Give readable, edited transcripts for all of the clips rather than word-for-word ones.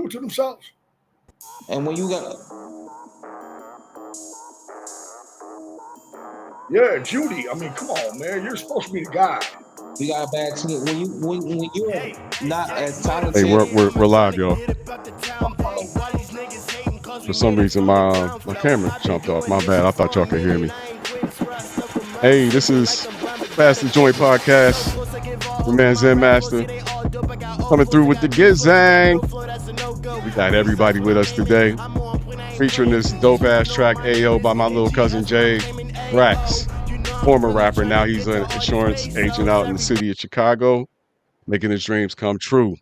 do it to themselves. And when you got Yeah, Judy. I mean, come on, man. You're supposed to be the guy. we got a bad team, when you're not as Hey, talented, we're live, y'all. For some reason, my camera jumped off. My bad. I thought y'all could hear me. Hey, this is Fast and Joint Podcast. Your man Zen Master coming through with the Gizang. We got everybody with us today. Featuring this dope ass track AO by my little cousin Jay Rax, former rapper. Now he's an insurance agent out in the city of Chicago, making his dreams come true.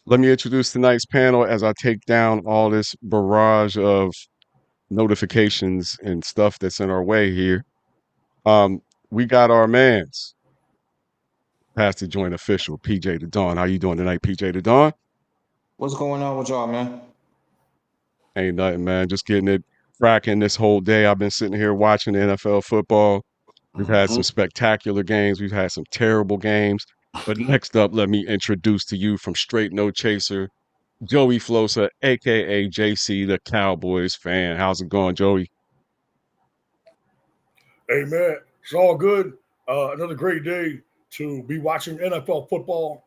Let me introduce tonight's panel as I take down all this barrage of notifications and stuff that's in our way here. We got our mans, Past the Joint official, PJ the Dawn. How you doing tonight, PJ the Dawn? what's going on with y'all, man? Ain't nothing, man. Just getting it cracking this whole day. I've been sitting here watching the NFL football. We've had some spectacular games. We've had some terrible games. But next up, let me introduce to you from Straight No Chaser, Joey Flosa, aka JC, the Cowboys fan. How's it going, Joey? Hey, man, it's all good. Another great day to be watching NFL football.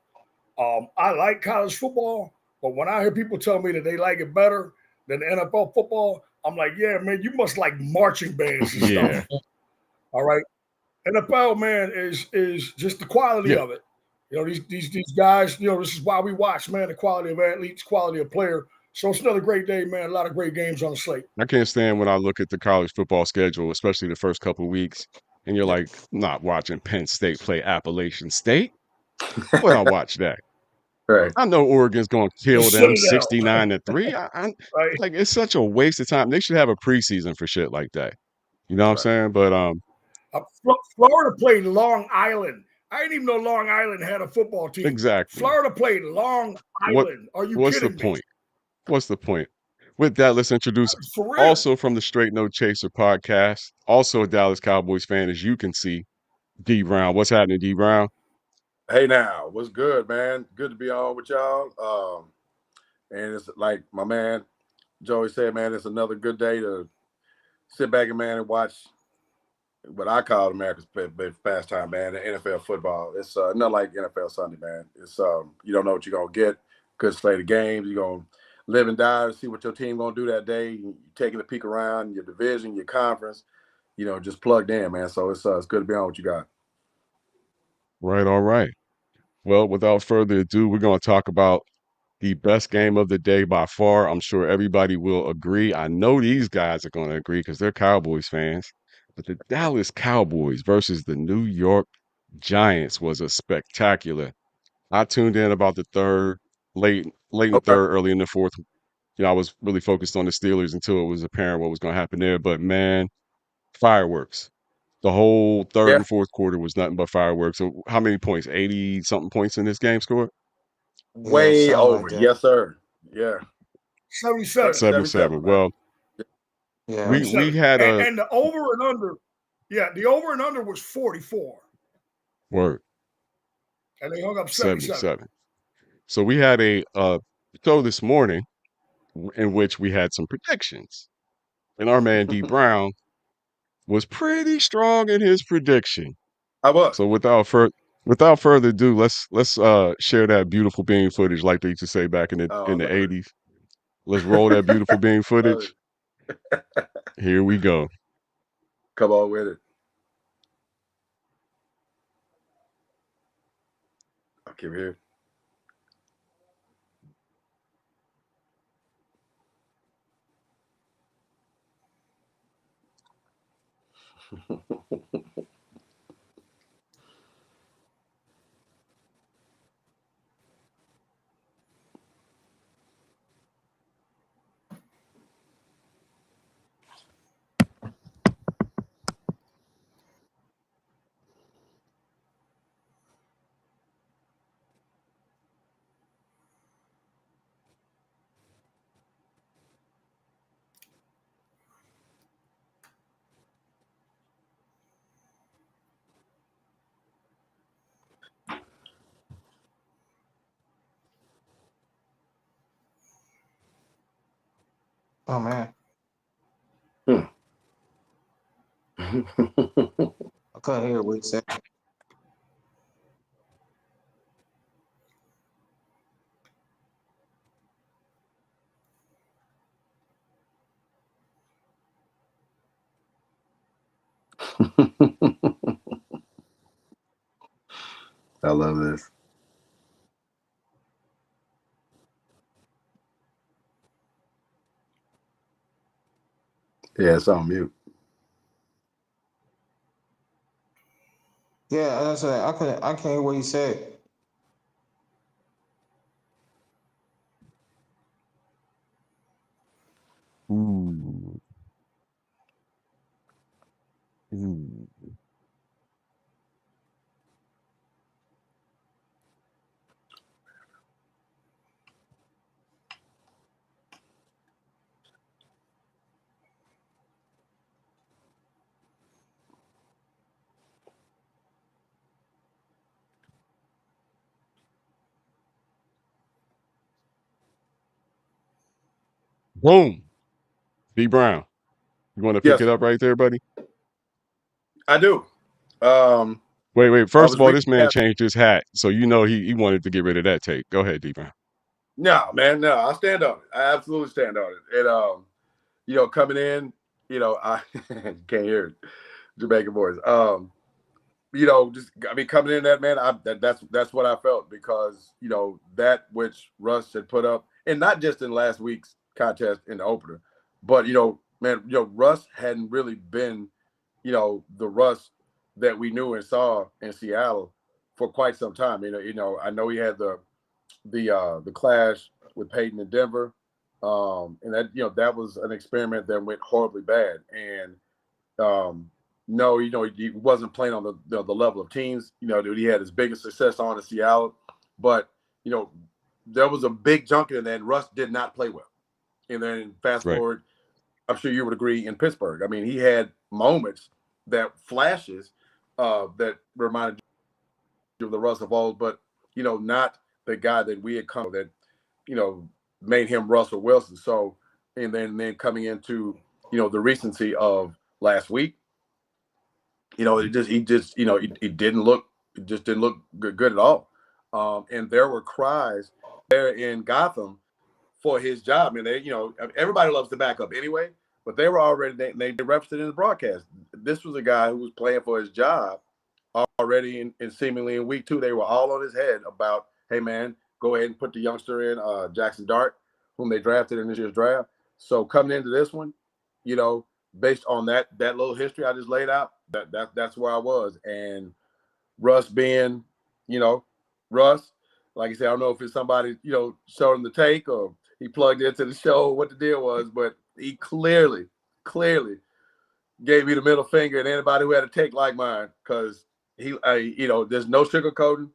I like college football, but when I hear people tell me that they like it better than the NFL football, I'm like, yeah, man, you must like marching bands and Yeah. stuff. All right. NFL, man, is just the quality of it. You know, these guys, you know, this is why we watch, man, the quality of athletes, quality of player. So it's another great day, man. A lot of great games on the slate. I can't stand when I look at the college football schedule, especially the first couple of weeks, and you're like, not watching Penn State play Appalachian State. When I watch that, Right. I know Oregon's going to kill The them Citadel. 69-3. Right. Like, it's such a waste of time. They should have a preseason for shit like that. You know what I'm saying? But Florida played Long Island. I didn't even know Long Island had a football team. exactly. Florida played Long What Island. Are you what's the kidding me? point? What's the point? With that, let's introduce For real. also from the Straight No Chaser podcast, also a Dallas Cowboys fan, as you can see, D Brown. What's happening, D Brown? Hey now, what's good, man? Good to be on with y'all. And it's like my man Joey said, man, it's another good day to sit back and watch what I call America's pastime, man, the NFL football. It's not like NFL Sunday, man. It's you don't know what you're gonna get. Good slate of games. You're gonna live and die to see what your team gonna do that day. You're taking a peek around your division, your conference, you know, just plugged in, man. So it's good to be on what you got. Right, all right. Well, without further ado, we're going to talk about the best game of the day by far. I'm sure everybody will agree. I know these guys are going to agree because they're Cowboys fans. But the Dallas Cowboys versus the New York Giants was a spectacular. I tuned in about the third, late in the Okay. third, early in the fourth. You know, I was really focused on the Steelers until it was apparent what was going to happen there. But man, fireworks. The whole third Yeah. and fourth quarter was nothing but fireworks. So how many points? 80 something points in this game scored? Way something over. like that. Yes, sir. Yeah. 77. 77. Well, Yeah. we had a and the over and under. Yeah, the over and under was 44. word And they hung up 77. 77. So we had a show this morning in which we had some predictions. And our man D Brown was pretty strong in his prediction. I was. So without further ado, let's share that beautiful bean footage like they used to say back in the Oh, Lord. 80s. Let's roll that beautiful bean footage. Here we go. Come on with it. I'll keep it here. Oh man, I couldn't hear what he said. I love this. Yeah, it's on mute. Yeah, that's what I can't hear what he said. Ooh. Ooh. Boom. B Brown. You want to pick Yes, it up right there, buddy? I do. Wait. I First of was all, reading. this man changed his hat, so you know he wanted to get rid of that tape. Go ahead, D Brown. No, man, no. I stand on it. I absolutely stand on it. And coming in, I can't hear it. Jamaican boys. Coming in that man, that's what I felt because that which Russ had put up, and not just in last week's contest in the opener, but Russ hadn't really been, the Russ that we knew and saw in Seattle for quite some time. I know he had the clash with Peyton in Denver, and that was an experiment that went horribly bad, and no, he wasn't playing on the level of teams, that he had his biggest success on in Seattle. But, there was a big chunk in that, and Russ did not play well. And then fast Right. forward, I'm sure you would agree, in Pittsburgh. I mean, he had moments flashes that reminded you of the Russ of old, but, not the guy that we had come that, made him Russell Wilson. So, and then coming into, the recency of last week, it just didn't look good at all. And there were cries there in Gotham for his job. I mean, everybody loves the backup anyway, but they were already, they referenced it in the broadcast. This was a guy who was playing for his job already, and seemingly in week 2, they were all on his head about, hey man, go ahead and put the youngster in, Jackson Dart, whom they drafted in this year's draft. So coming into this one, based on that little history I just laid out, that's where I was. And Russ being, Russ, like I said, I don't know if it's somebody, showed him the take or he plugged into the show, what the deal was, but he clearly gave me the middle finger and anybody who had a take like mine, because there's no sugarcoating.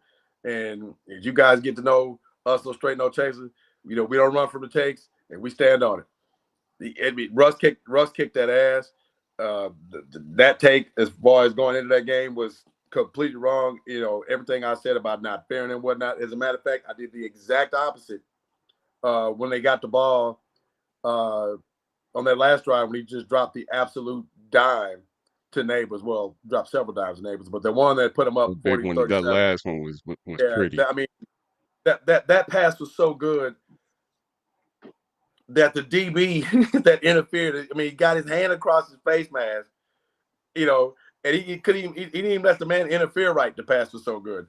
And as you guys get to know us, no straight, no chaser, we don't run from the takes and we stand on it. Russ kicked that ass. That take, as far as going into that game, was completely wrong. Everything I said about not fearing and whatnot. As a matter of fact, I did the exact opposite when they got the ball on that last drive, when he just dropped the absolute dime to Neighbors. Well, dropped several dimes to Neighbors, but the one that put him The up big one. That 40-37. last one was Yeah, pretty. that pass was so good that the DB that interfered, I mean, he got his hand across his face mask, and he didn't even let the man interfere right. The pass was so good.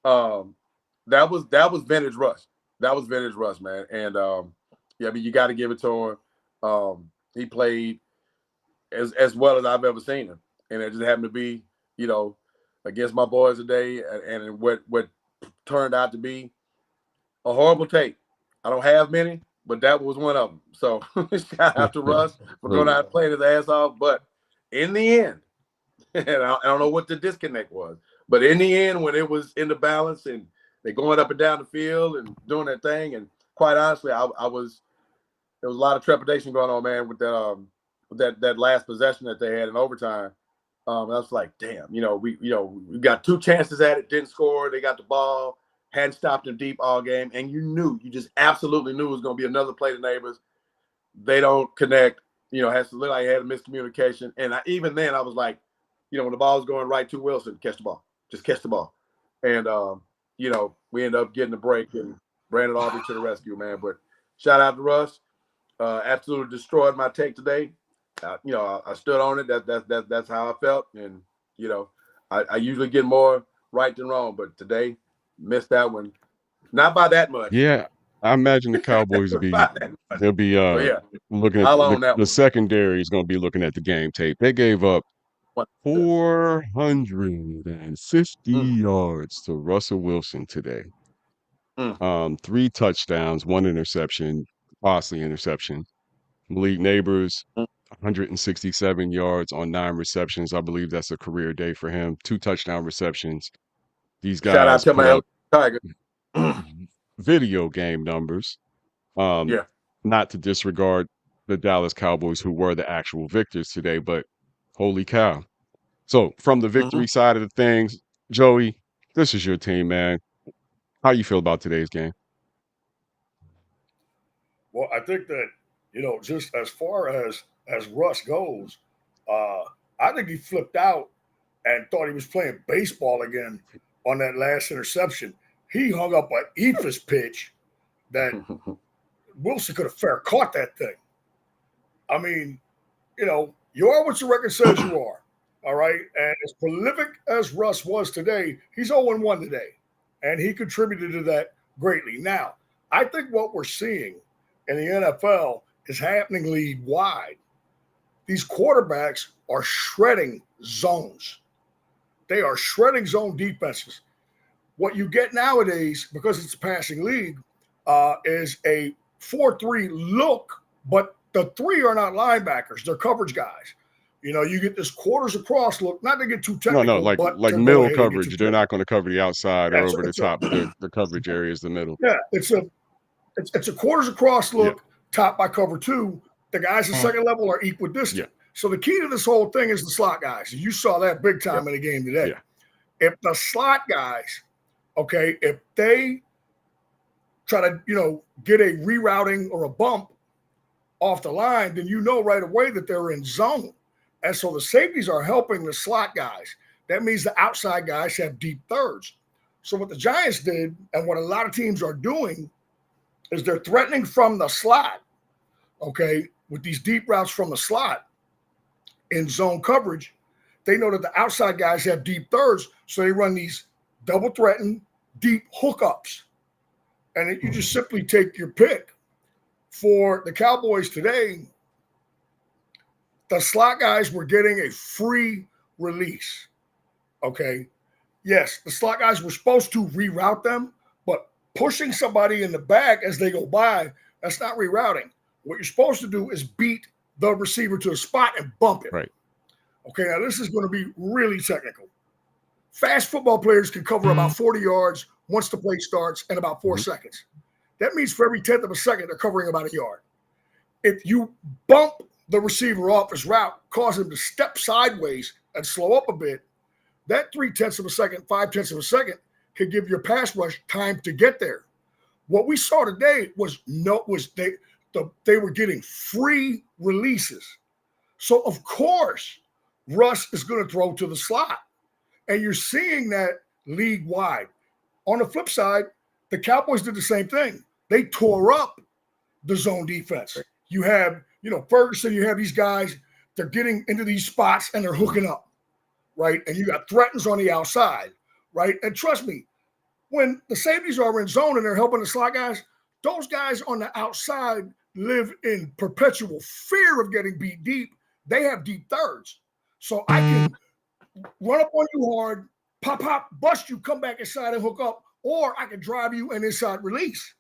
That was vintage Russ. That was vintage Russ, man. And I mean, you got to give it to him. He played as well as I've ever seen him, and it just happened to be, against my boys today, and what turned out to be a horrible take. I don't have many, but that was one of them. So shout out to Russ for going out and playing his ass off. But in the end, and I don't know what the disconnect was, but in the end, when it was in the balance and they're going up and down the field and doing their thing, and quite honestly, there was a lot of trepidation going on, man, with that last possession that they had in overtime. I was like, damn, we got 2 chances at it, didn't score. They got the ball, hadn't stopped them deep all game, and you just absolutely knew it was going to be another play to Neighbors. they don't connect. Has to look like he had a miscommunication. And even then, I was like, when the ball was going right to Wilson, catch the ball, just catch the ball. And we end up getting a break and Brandon Aubrey to the rescue, man. But shout out to Russ. Absolutely destroyed my take today. I stood on it. That's how I felt. And I usually get more right than wrong, but today missed that one. Not by that much. Yeah, I imagine the Cowboys will be looking at the secondary is going to be looking at the game tape. They gave up 450 yards to Russell Wilson today. 3 touchdowns, 1 interception, costly interception. Malik Neighbors, 167 yards on 9 receptions. I believe that's a career day for him. 2 touchdown receptions. These guys shout out to my Tiger. Video game numbers. Not to disregard the Dallas Cowboys, who were the actual victors today, but holy cow. So from the victory side of the things, Joey, this is your team, man. How you feel about today's game? Well, I think that, just as far as Russ goes, I think he flipped out and thought he was playing baseball again on that last interception. He hung up an Ephus pitch that Wilson could have fair caught that thing. I mean, you are what your record says you are. All right. And as prolific as Russ was today, he's 0-1 today. And he contributed to that greatly. Now, I think what we're seeing in the NFL is happening league wide. These quarterbacks are shredding zones. They are shredding zone defenses. What you get nowadays, because it's a passing league, is a 4-3 look, but the 3 are not linebackers. They're coverage guys. You get this quarters across look, not to get too technical. No, like middle coverage. They're not going to cover the outside or over the top. The coverage area is the middle. Yeah, it's a quarters across look, topped by cover 2. The guys at second level are equidistant. Yeah. So the key to this whole thing is the slot guys. You saw that big time in the game today. Yeah. If the slot guys, if they try to, get a rerouting or a bump off the line, then right away that they're in zone. And so the safeties are helping the slot guys. That means the outside guys have deep thirds. So what the Giants did, and what a lot of teams are doing, is they're threatening from the slot, with these deep routes from the slot in zone coverage. They know that the outside guys have deep thirds, so they run these double threaten, deep hookups. And you just simply take your pick. For the Cowboys today, the slot guys were getting a free release. Yes, the slot guys were supposed to reroute them, but pushing somebody in the back as they go by, that's not rerouting. What you're supposed to do is beat the receiver to a spot and bump it. Right. Now this is going to be really technical. Fast football players can cover about 40 yards once the play starts in about 4 seconds. That means for every 10th of a second, they're covering about a yard. If you bump the receiver off his route, cause him to step sideways and slow up a bit, that 0.3 of a second, 0.5 of a second can give your pass rush time to get there. What we saw today was they were getting free releases. So of course, Russ is going to throw to the slot. And you're seeing that league wide. On the flip side, the Cowboys did the same thing. They tore up the zone defense. You have, Ferguson, you have these guys, they're getting into these spots and they're hooking up, right? And you got threatens on the outside, right? And trust me, when the safeties are in zone and they're helping the slot guys, those guys on the outside live in perpetual fear of getting beat deep. They have deep thirds. So I can run up on you hard, pop, bust you, come back inside and hook up, or I can drive you an inside release,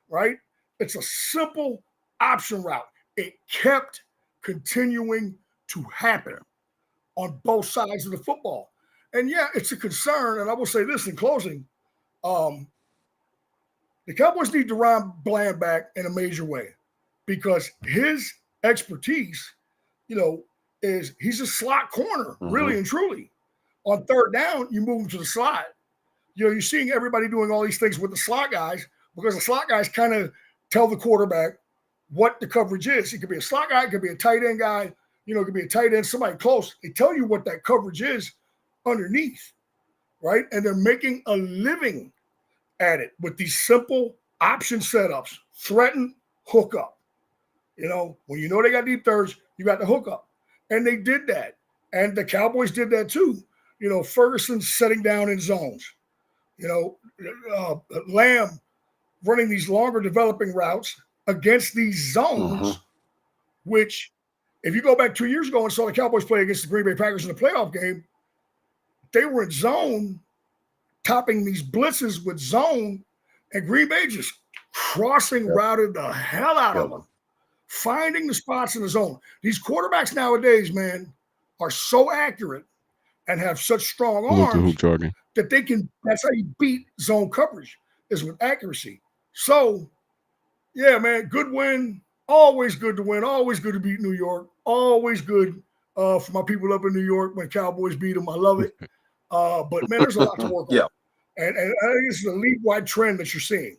right? It's a simple option route. It kept continuing to happen on both sides of the football. And yeah, it's a concern. And I will say this in closing. The Cowboys need Deron Bland back in a major way because his expertise, is he's a slot corner, really and truly. On third down, you move him to the slot. You're seeing everybody doing all these things with the slot guys because the slot guys kind of tell the quarterback what the coverage is. It could be a slot guy, it could be a tight end guy, it could be a tight end, somebody close. They tell you what that coverage is underneath, right? And they're making a living at it with these simple option setups, threaten, hook up. When they got deep thirds, you got the hook up. And they did that. And the Cowboys did that too. Ferguson setting down in zones. Lamb running these longer developing routes against these zones, which if you go back 2 years ago and saw the Cowboys play against the Green Bay Packers in the playoff game, they were in zone, topping these blitzes with zone, and Green Bay just crossing routed the hell out of them, finding the spots in the zone. These quarterbacks nowadays, man, are so accurate and have such strong arms that they can. That's how you beat zone coverage, is with accuracy. So, yeah, man, good win. Always good to win. Always good to beat New York. Always good for my people up in New York when Cowboys beat them. I love it. But, man, there's a lot to work on. And I think this is a league-wide trend that you're seeing.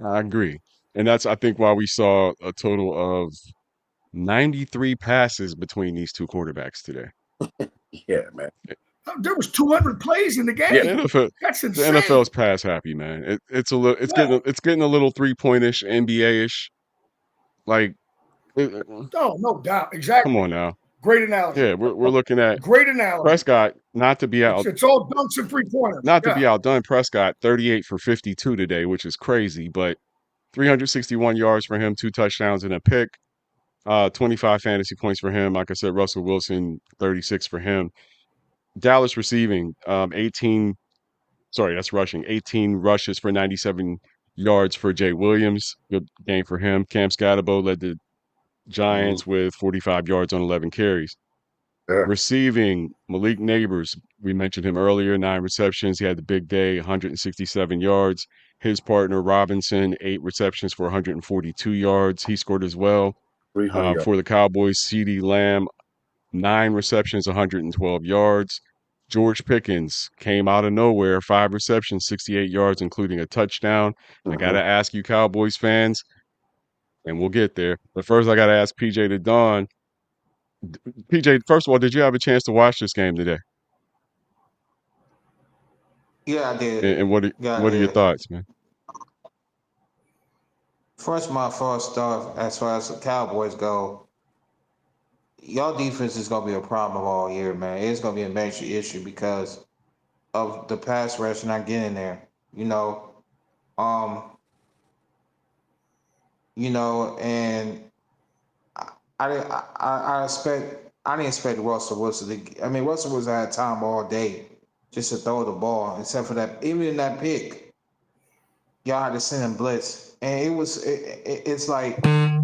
I agree. And that's, I think, why we saw a total of 93 passes between these two quarterbacks today. Yeah, man. There was 200 plays in the game. Yeah, that's insane. The NFL's pass happy, man. It's a little. It's getting a little 3-point-ish, NBA-ish. Like, no doubt, exactly. Come on now. Great analogy. Yeah, we're looking at great analogy. Prescott, not to be out. It's all dunks and 3-pointers. Not to be outdone. Prescott 38 for 52 today, which is crazy, but 361 yards for him, 2 touchdowns and a pick. 25 fantasy points for him. Like I said, Russell Wilson 36 for him. Dallas receiving 18. Sorry, that's rushing. 18 rushes for 97 yards for Jay Williams. Good game for him. Cam Scatterbo led the Giants with 45 yards on 11 carries. Receiving, Malik Neighbors, we mentioned him earlier, 9 receptions. He had the big day, 167 yards. His partner, Robinson, 8 receptions for 142 yards. He scored as well. For the Cowboys, CeeDee Lamb, 9 receptions, 112 yards. George Pickens came out of nowhere, 5 receptions, 68 yards, including a touchdown. I got to ask you Cowboys fans, and we'll get there. But first, I got to ask PJ to Don. PJ, first of all, did you have a chance to watch this game today? Yeah, I did. And what are your thoughts, man? First thought, as far as the Cowboys go, y'all defense is gonna be a problem all year, man. It's gonna be a major issue because of the pass rush not getting there. And I didn't expect Russell Wilson to. I mean, Russell Wilson had time all day just to throw the ball, except for that. Even in that pick, y'all had to send him blitz, and it's like I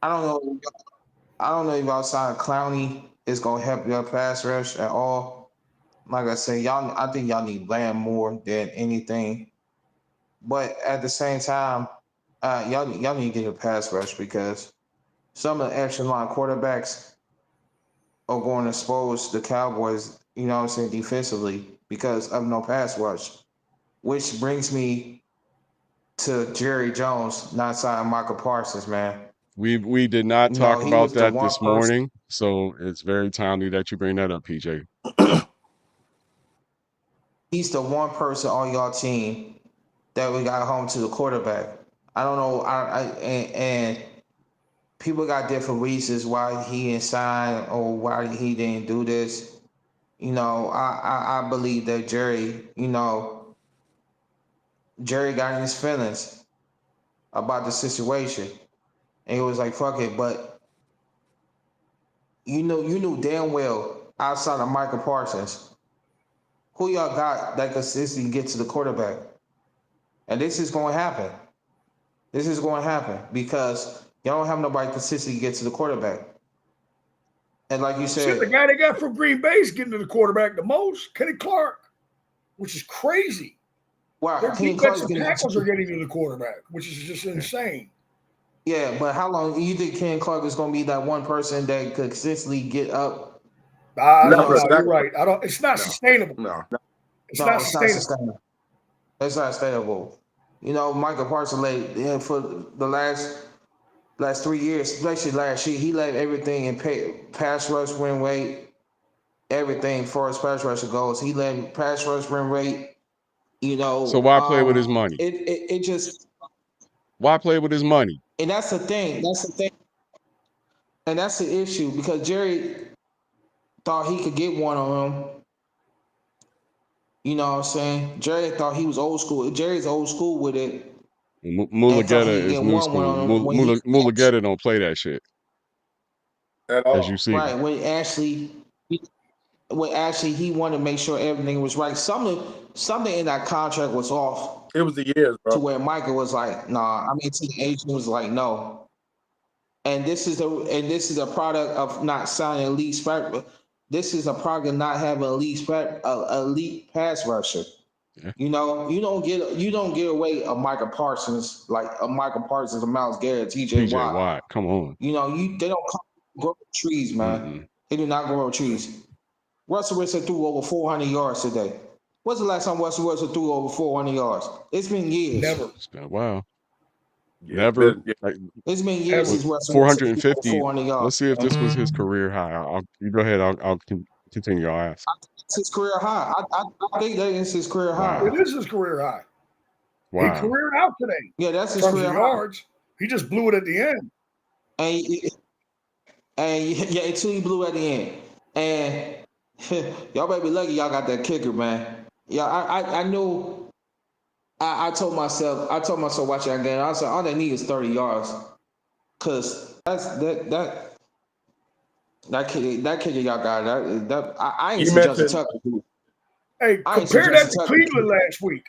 don't know if outside Clowney is gonna help your pass rush at all. Like I said, I think y'all need Lamb more than anything. But at the same time, y'all need to get a pass rush because some of the echelon quarterbacks are going to expose the Cowboys, defensively because of no pass rush. Which brings me to Jerry Jones, not signing Michael Parsons, man. We did not talk about that this morning, so it's very timely that you bring that up, PJ. He's the one person on y'all team that we got home to the quarterback. I don't know, and people got different reasons why he didn't sign or why he didn't do this. I believe that Jerry got in his feelings about the situation. And he was like, fuck it. But you knew damn well outside of Michael Parsons, who y'all got that consistently get to the quarterback. And this is going to happen. This is going to happen because y'all don't have nobody consistently get to the quarterback. And like you said, the guy they got from Green Bay is getting to the quarterback the most, Kenny Clark, which is crazy. Wow, their defensive tackles are getting to the quarterback, which is just insane. Yeah, but how long you think Ken Clark is going to be that one person that could consistently get up? No, you're right. It's not sustainable. It's not sustainable. It's not sustainable. Michael Parsons led for the last 3 years, especially last year. He led everything in pass rush, win rate, everything for as pass rush goes. He led pass rush, win rate. So why play with his money? It just. Why play with his money? And that's the thing. And that's the issue because Jerry thought he could get one on him. You know what I'm saying? Jerry thought he was old school. Jerry's old school with it. Mulageta is new school. Mulageta don't play that shit at all. as you see. Right. When Ashley he wanted to make sure everything was right. Something in that contract was off. It was the years, bro. To where Michael was like, nah. To the agent was like, no. And this is a product of not signing elite spec. This is a product of not having elite pass rusher. Yeah. You don't get away a Michael Parsons, a Miles Garrett, TJ Watt. Come on. They don't grow trees, man. Mm-mm. They do not grow trees. Russell Wilson threw over 400 yards today. When's the last time Russell Wilson threw over 400 yards? It's been years. Never. It's been a while. Yeah, Never. It's been years since Russell 450. 400 yards. Let's see if this was his career high. You go ahead. I'll continue. I'll ask. It's his career high. I think that is his career high. It is his career high. Wow. He careered out today. Yeah, that's his in terms career of high. yards. He just blew it at the end. Until he blew at the end. And y'all better be lucky y'all got that kicker, man. Yeah, I know. I told myself watching that game, I said all they need is 30 yards. Cause that kicker y'all got. I ain't suggesting Tucker. Hey, compare that to Cleveland last week.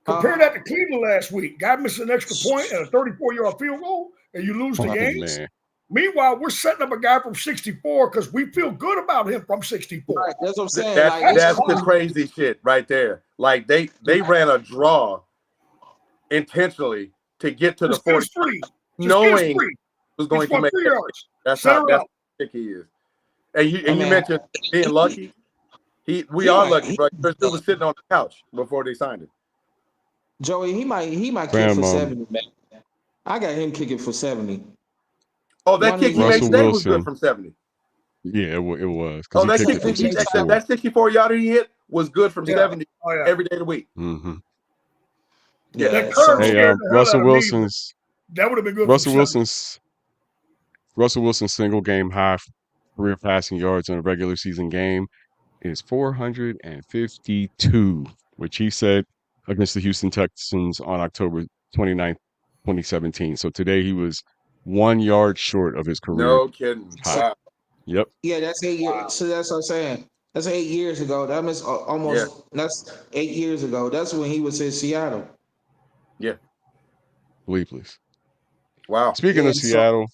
Compare that to Cleveland last week. Guy missed an extra point and a 34-yard field goal, and you lose the game. Man. Meanwhile, we're setting up a guy from 64 because we feel good about him from 64. Right, that's what I'm saying. That's the crazy shit right there. Like they ran a draw intentionally to get to the 40, knowing it was going to make 3 yards. That's how sick he is. And you mentioned being lucky. We are lucky, bro. He was sitting on the couch before they signed him. Joey, he might kick for 70, man. I got him kicking for 70. Oh, that kick he made today was good from 70. Yeah, it was. Oh, that kick, that 64-yarder he hit was good from 70 every day of the week. Mm-hmm. Yeah. That curve scared the hell Russell out of me. Wilson's. That would have been good. Russell Wilson's single game high career passing yards in a regular season game is 452, which he set against the Houston Texans on October 29th, 2017. So today he was 1 yard short of his career. No kidding. Wow. Yep. Yeah, that's 8 years. Wow. So that's what I'm saying. That's 8 years ago. That means almost. That's 8 years ago. That's when he was in Seattle. Yeah. Believe, please. Wow. Speaking of Seattle,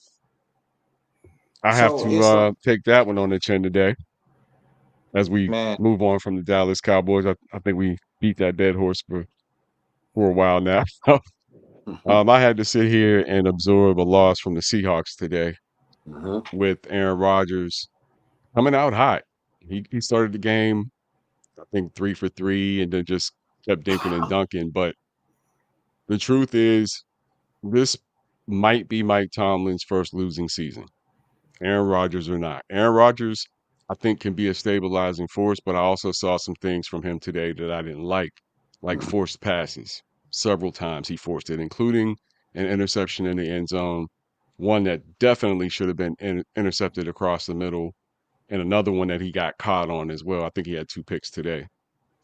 I have to take that one on the chin today. As we move on from the Dallas Cowboys, I think we beat that dead horse for a while now. I had to sit here and absorb a loss from the Seahawks today with Aaron Rodgers coming out hot. He started the game, I think 3 for 3, and then just kept dinking and dunking. But the truth is, this might be Mike Tomlin's first losing season. Aaron Rodgers or not. Aaron Rodgers, I think, can be a stabilizing force, but I also saw some things from him today that I didn't like forced passes. Several times he forced it, including an interception in the end zone, one that definitely should have been intercepted across the middle, and another one that he got caught on as well. I think he had 2 picks today.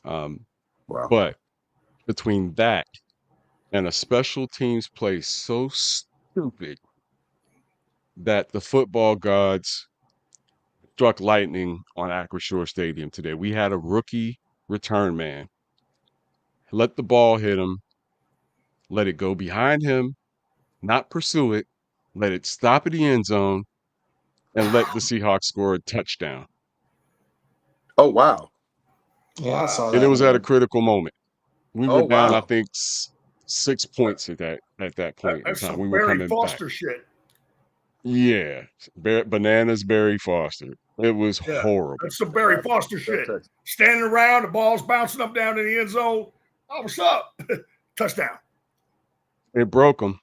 Wow. But between that and a special teams play so stupid that the football gods struck lightning on Acrisure Stadium today. We had a rookie return man let the ball hit him, let it go behind him, not pursue it, let it stop at the end zone, and let the Seahawks score a touchdown. Oh, wow. Yeah, I saw that. And it was at a critical moment. We were down, wow. I think, 6 points at that point in time. We were Barry coming Foster back. shit. Yeah. Bananas Barry Foster. It was horrible. That's some Barry Foster shit. Standing around, the ball's bouncing up down in the end zone. Oh, what's up? Touchdown. It broke them.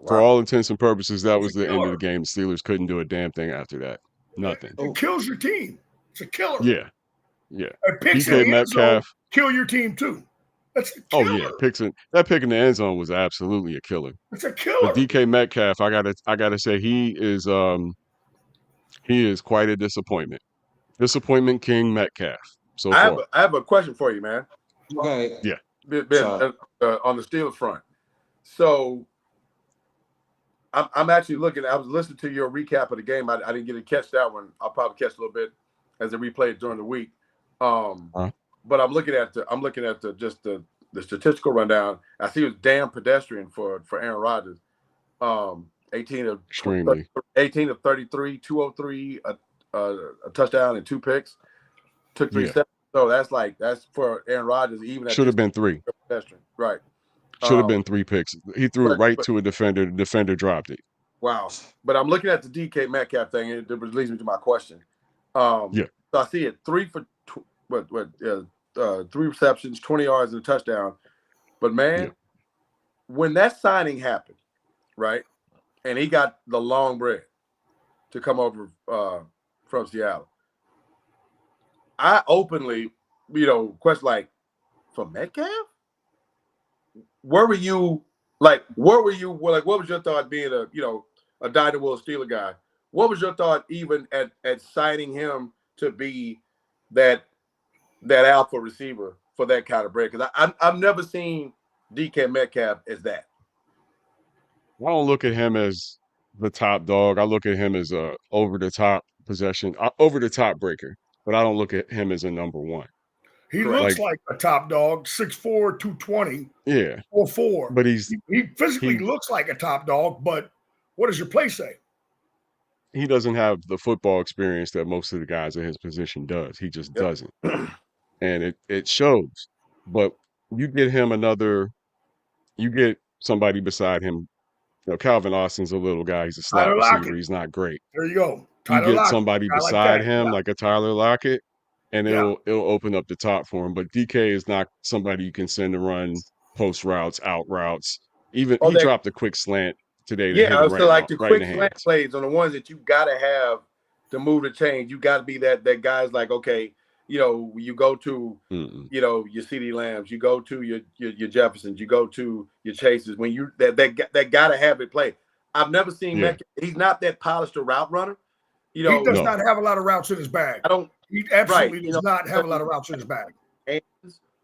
For Wow. all intents and purposes, that It's was a the end of killer. the game. The Steelers couldn't do a damn thing after that. Nothing. It kills your team. It's a killer. Yeah. Yeah. And picks in DK the end zone Metcalf. kill your team too. That's a Oh killer. yeah, that pick in the end zone was absolutely a killer. It's a But killer. DK Metcalf, I gotta say he is quite a disappointment. Disappointment King Metcalf so far. I have a question for you, man. Okay. Yeah. On the Steelers front. So I'm actually looking. I was listening to your recap of the game. I didn't get to catch that one. I'll probably catch a little bit as they replay it during the week. But I'm looking at the statistical rundown. I see it was damn pedestrian for Aaron Rodgers. 18 of 33, 203, a touchdown and 2 picks. Took 3 steps. So that's for Aaron Rodgers. Even should have been 3. Pedestrian, right? Should have been 3 picks. He threw it right to a defender. The defender dropped it. Wow. But I'm looking at the DK Metcalf thing, and it leads me to my question. So I see it 3 for 3 receptions, 20 yards, and a touchdown. But man, when that signing happened, right, and he got the long bread to come over from Seattle, I openly, question like, for Metcalf? Where were you? What was your thought being a dyed-in-the-wool Steeler guy? What was your thought even at signing him to be that alpha receiver for that kind of bread? Because I've never seen DK Metcalf as that. I don't look at him as the top dog. I look at him as a over the top breaker, but I don't look at him as a number 1. He looks like a top dog, 6'4", 220. Yeah. 4'4". But he physically looks like a top dog, but what does your play say? He doesn't have the football experience that most of the guys at his position does. He just doesn't. And it shows. But you get somebody beside him. Calvin Austin's a little guy. He's a slot receiver. He's not great. There you go. You get somebody beside him, like a Tyler Lockett, and it'll open up the top for him. But DK is not somebody you can send to run post routes, out routes. Even he dropped a quick slant today. To hit it the quick slant plays on the ones that you gotta have to move the chains. You gotta be that guy's like, okay, you go to your CeeDee Lambs, you go to your Jeffersons, you go to your Chases. When you that gotta have it play. I've never seen Metcalf. He's not that polished a route runner. He does not have a lot of routes in his bag. He absolutely does not have a lot of routes in his bag. And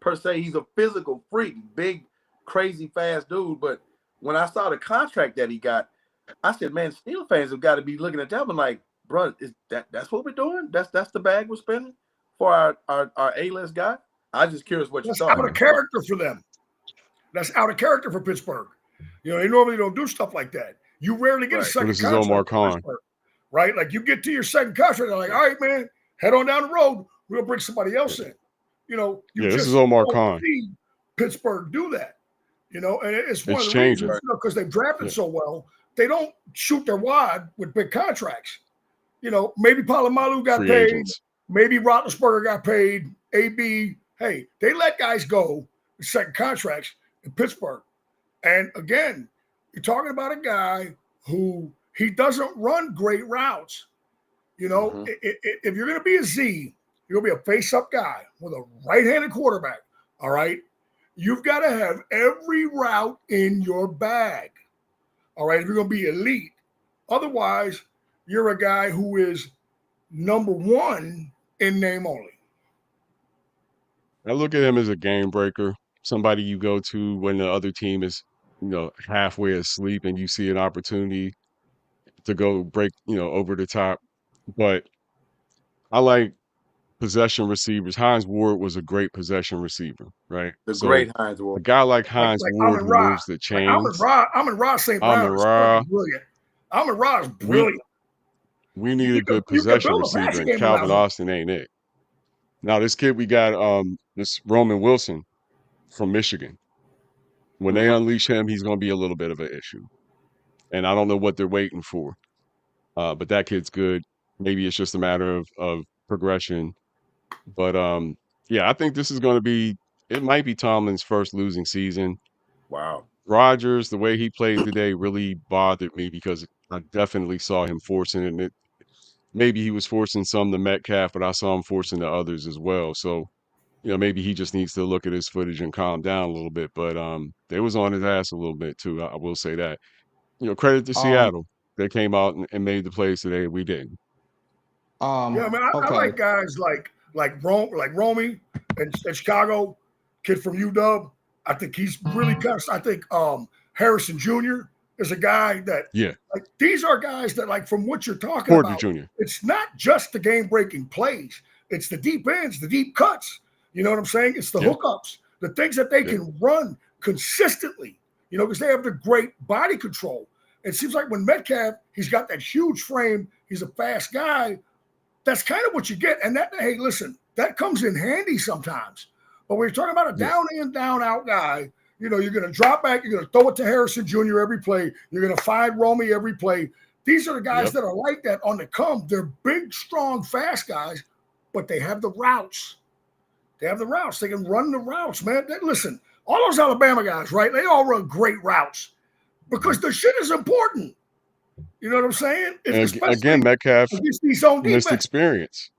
per se, he's a physical freak, big, crazy, fast dude. But when I saw the contract that he got, I said, man, Steelers fans have got to be looking at that and like, bro, that's what we're doing? That's the bag we're spending for our A-list guy? I'm just curious what you thought. That's out of character for them. That's out of character for Pittsburgh. They normally don't do stuff like that. You rarely get a second contract. This is Omar Khan. Right? Like you get to your second contract, they're like, all right, man, head on down the road. We'll bring somebody else in. This is Omar Khan. Pittsburgh do that. And it's one of the changing. reasons, because they've drafted so well, they don't shoot their wad with big contracts. Maybe Palomalu got paid. Maybe Roethlisberger got paid. AB, hey, they let guys go with second contracts in Pittsburgh. And again, you're talking about a guy who he doesn't run great routes. If you're going to be a Z, you're going to be a face-up guy with a right-handed quarterback, all right? You've got to have every route in your bag, all right, if you're going to be elite. Otherwise, you're a guy who is number 1 in name only. I look at him as a game breaker, somebody you go to when the other team is, halfway asleep and you see an opportunity to go break, over the top. But I like possession receivers. Hines Ward was a great possession receiver, right? Great Hines Ward. A guy like Hines Ward who moves the chains. Amon-Ra St. Brown is brilliant. Amon-Ra is brilliant. We need a good possession receiver, and Calvin Austin ain't it. Now, this kid we got, this Roman Wilson from Michigan. When they unleash him, he's going to be a little bit of an issue. And I don't know what they're waiting for. But that kid's good. Maybe it's just a matter of progression. But, I think this is going to be – it might be Tomlin's first losing season. Wow. Rodgers, the way he played today really bothered me because I definitely saw him forcing it. And maybe he was forcing some to Metcalf, but I saw him forcing the others as well. So, maybe he just needs to look at his footage and calm down a little bit. But they was on his ass a little bit too. I will say that. Credit to Um, Seattle. They came out and made the plays today. We didn't. Yeah, man, I okay. like guys like Romy in Chicago, kid from UW. I think he's really kind of. I think Harrison Jr. is a guy that Yeah. like these are guys that like from what you're talking Porter about. Jr. It's not just the game breaking plays. It's the deep ends, the deep cuts. You know what I'm saying? It's the Yeah. hookups, the things that they Yeah. can run consistently. Because they have the great body control. It seems like when Metcalf, he's got that huge frame. He's a fast guy. That's kind of what you get. And that, hey, listen, that comes in handy sometimes. But when you're talking about a Yeah. down in, down out guy, you're going to drop back. You're going to throw it to Harrison Jr. every play. You're going to find Romy every play. These are the guys Yep. that are like that on the come. They're big, strong, fast guys, but they have the routes. They have the routes. They can run the routes, man. Listen, all those Alabama guys, right? They all run great routes because the shit is important. You know what I'm saying? Especially Again, Metcalf against these zone missed defense. experience.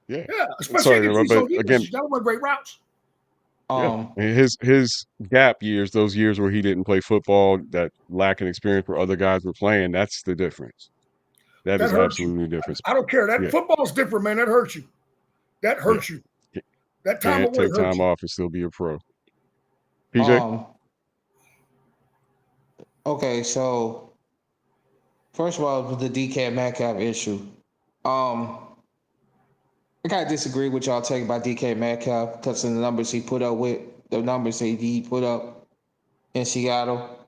Yeah. Yeah, especially Sorry to against interrupt, these zone but defenses. again, You got to run great routes. yeah, his gap years, those years where he didn't play football, that lack of experience where other guys were playing, that's the difference. That That is hurts you. absolutely the difference. I don't care. That Yeah. football's different, man. That hurts you. That Yeah. hurts you. That time Can't away take hurts time you. off and still be a pro. PJ? Okay, so first of all, with the DK Metcalf issue, I gotta disagree with y'all talking about DK Metcalf because of the numbers he put up with the numbers that he put up in Seattle,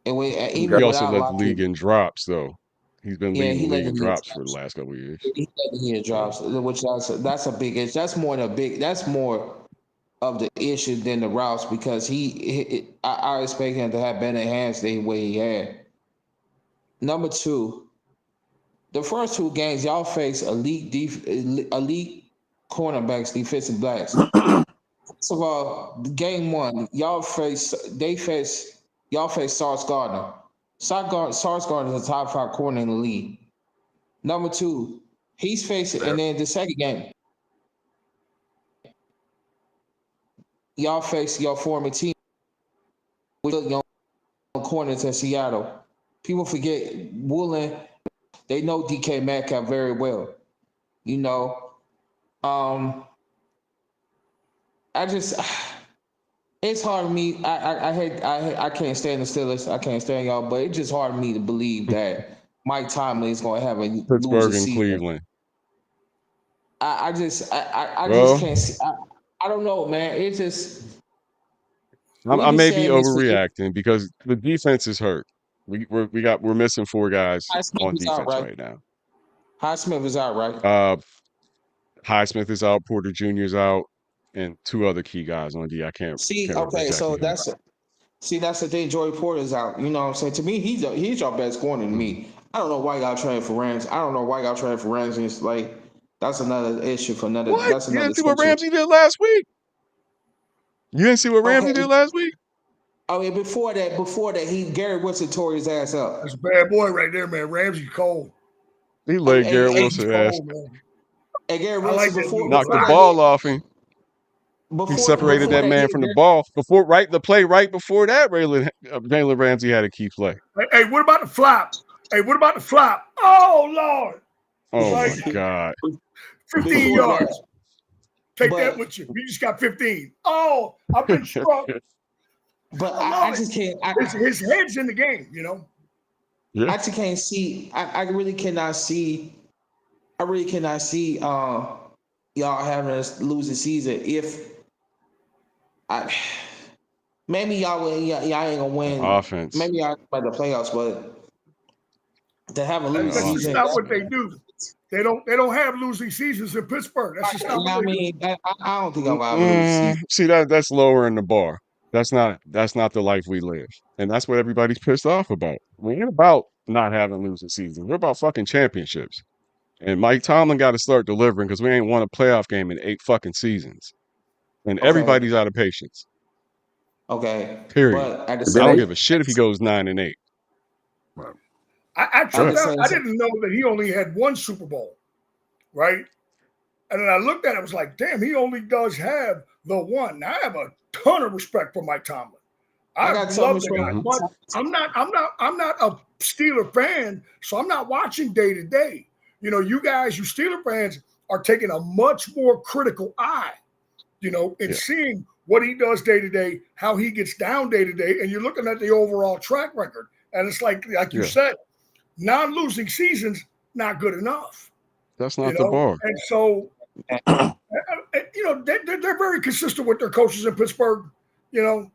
and He even also without led the league Lockett, in drops, though. He's been yeah, leading he the led league the in league in drops for the drops. last couple of years. He led the league in Yeah. drops, which that's a big issue. That's more than a big. That's more of the issue than the routes because I expect him to have better hands than what he had. Number two, the first two games y'all face elite cornerbacks, defensive backs. First of all, game one, y'all face Sauce Gardner. Sauce Gardner is a top 5 corner in the league. Number two, he's facing, and then the second game, y'all face your former team, which young corners in Seattle. People forget Woolen. They know DK Metcalf very well. You know, I just it's hard for me. I can't stand the Steelers. I can't stand y'all, but it's just hard for me to believe that Mike Tomlin is going to have a lose a Pittsburgh and season. Cleveland. I just Well, can't see. I don't know, man. It's just I we've been may be saying this for years. overreacting because the defense is hurt. We're missing 4 guys Highsmith on is out, defense right? right now. Highsmith is out, right? Highsmith is out, Porter Jr. is out, and 2 other key guys on D. I can't remember Okay, exactly so who. that's the thing. Joey Porter's out. You know what I'm saying? To me, he's your best corner to me. I don't know why y'all trying for Rams. I don't know why y'all trying for Rams. It's like that's another issue for another. What? That's You another didn't see what section. Ramsey did last week? You didn't see what Ramsey Okay. did last week? Oh yeah, before that, Gary Wilson tore his ass up. That's a bad boy right there, man. Ramsey Cole. He laid Garrett Hey, Wilson ass, Cole, man. and Gary I like Wilson that dude. knocked the I ball off him. He before separated that that man hit, from the ball. The play right before that, Jalen Ramsey had a key play. Hey, what about the flop? Hey, what about the flop? Oh, Lord. Oh Like my God. 15 before yards. that, Take but- that with you. You just got 15. Oh, I've been struck. but I I just can't. His head's in the game, you know? Yeah. I just can't see. I really cannot see. I really cannot see y'all having us lose the season if maybe y'all ain't gonna win. Offense. Maybe y'all by the playoffs, but to have a losing That's just season. not what they do. They don't have losing seasons in Pittsburgh. That's just not what they do. I don't think I'm gonna have a losing season. See that's lowering the bar. That's not the life we live, and that's what everybody's pissed off about. We ain't about not having losing seasons. We're about fucking championships. And Mike Tomlin got to start delivering because we ain't won a playoff game in 8 fucking seasons, and Okay. everybody's out of patience. Okay, Period. but at the I same, don't give a shit if he goes 9-8. I at the tripped out. same I time, didn't know that he only had one Super Bowl, right? And then I looked at it, I was like, damn, he only does have the one. Now, I have a ton of respect for Mike Tomlin. I I got so love much the guy, Mhm. but I'm not a Steeler fan, so I'm not watching day to day. You know, you guys, you Steeler fans, are taking a much more critical eye, you know, in Yeah. seeing what he does day to day, how he gets down day to day, and you're looking at the overall track record. And it's like you Yeah. said, non-losing seasons not good enough, That's you not the know. bar. And so, you know, they're very consistent with their coaches in Pittsburgh. You know,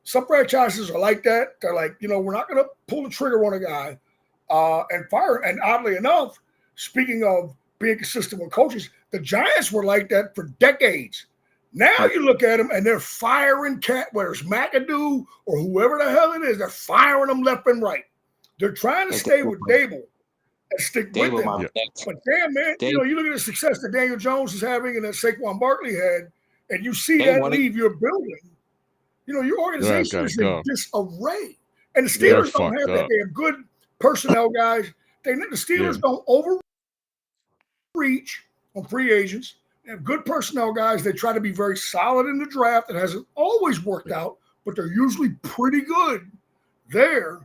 some franchises are like that. They're like, you know, we're not going to pull the trigger on a guy and fire. And oddly enough, speaking of being consistent with coaches, the Giants were like that for decades. Now you look at them and they're firing whether it's McAdoo or whoever the hell it is, they're firing them left and right. They're trying to stay with Dable and stick with Dable, him. my Yeah. But damn, man, you know, you look at the success that Daniel Jones is having and that Saquon Barkley had, and you see They that wanna- leave your building. You know, your Your ass organization gotta is in go. disarray. And the They're Steelers don't fucked have that. up. They have good personnel guys. The Steelers don't overreach on free agents. They have good personnel guys. They try to be very solid in the draft. It hasn't always worked out, but they're usually pretty good there.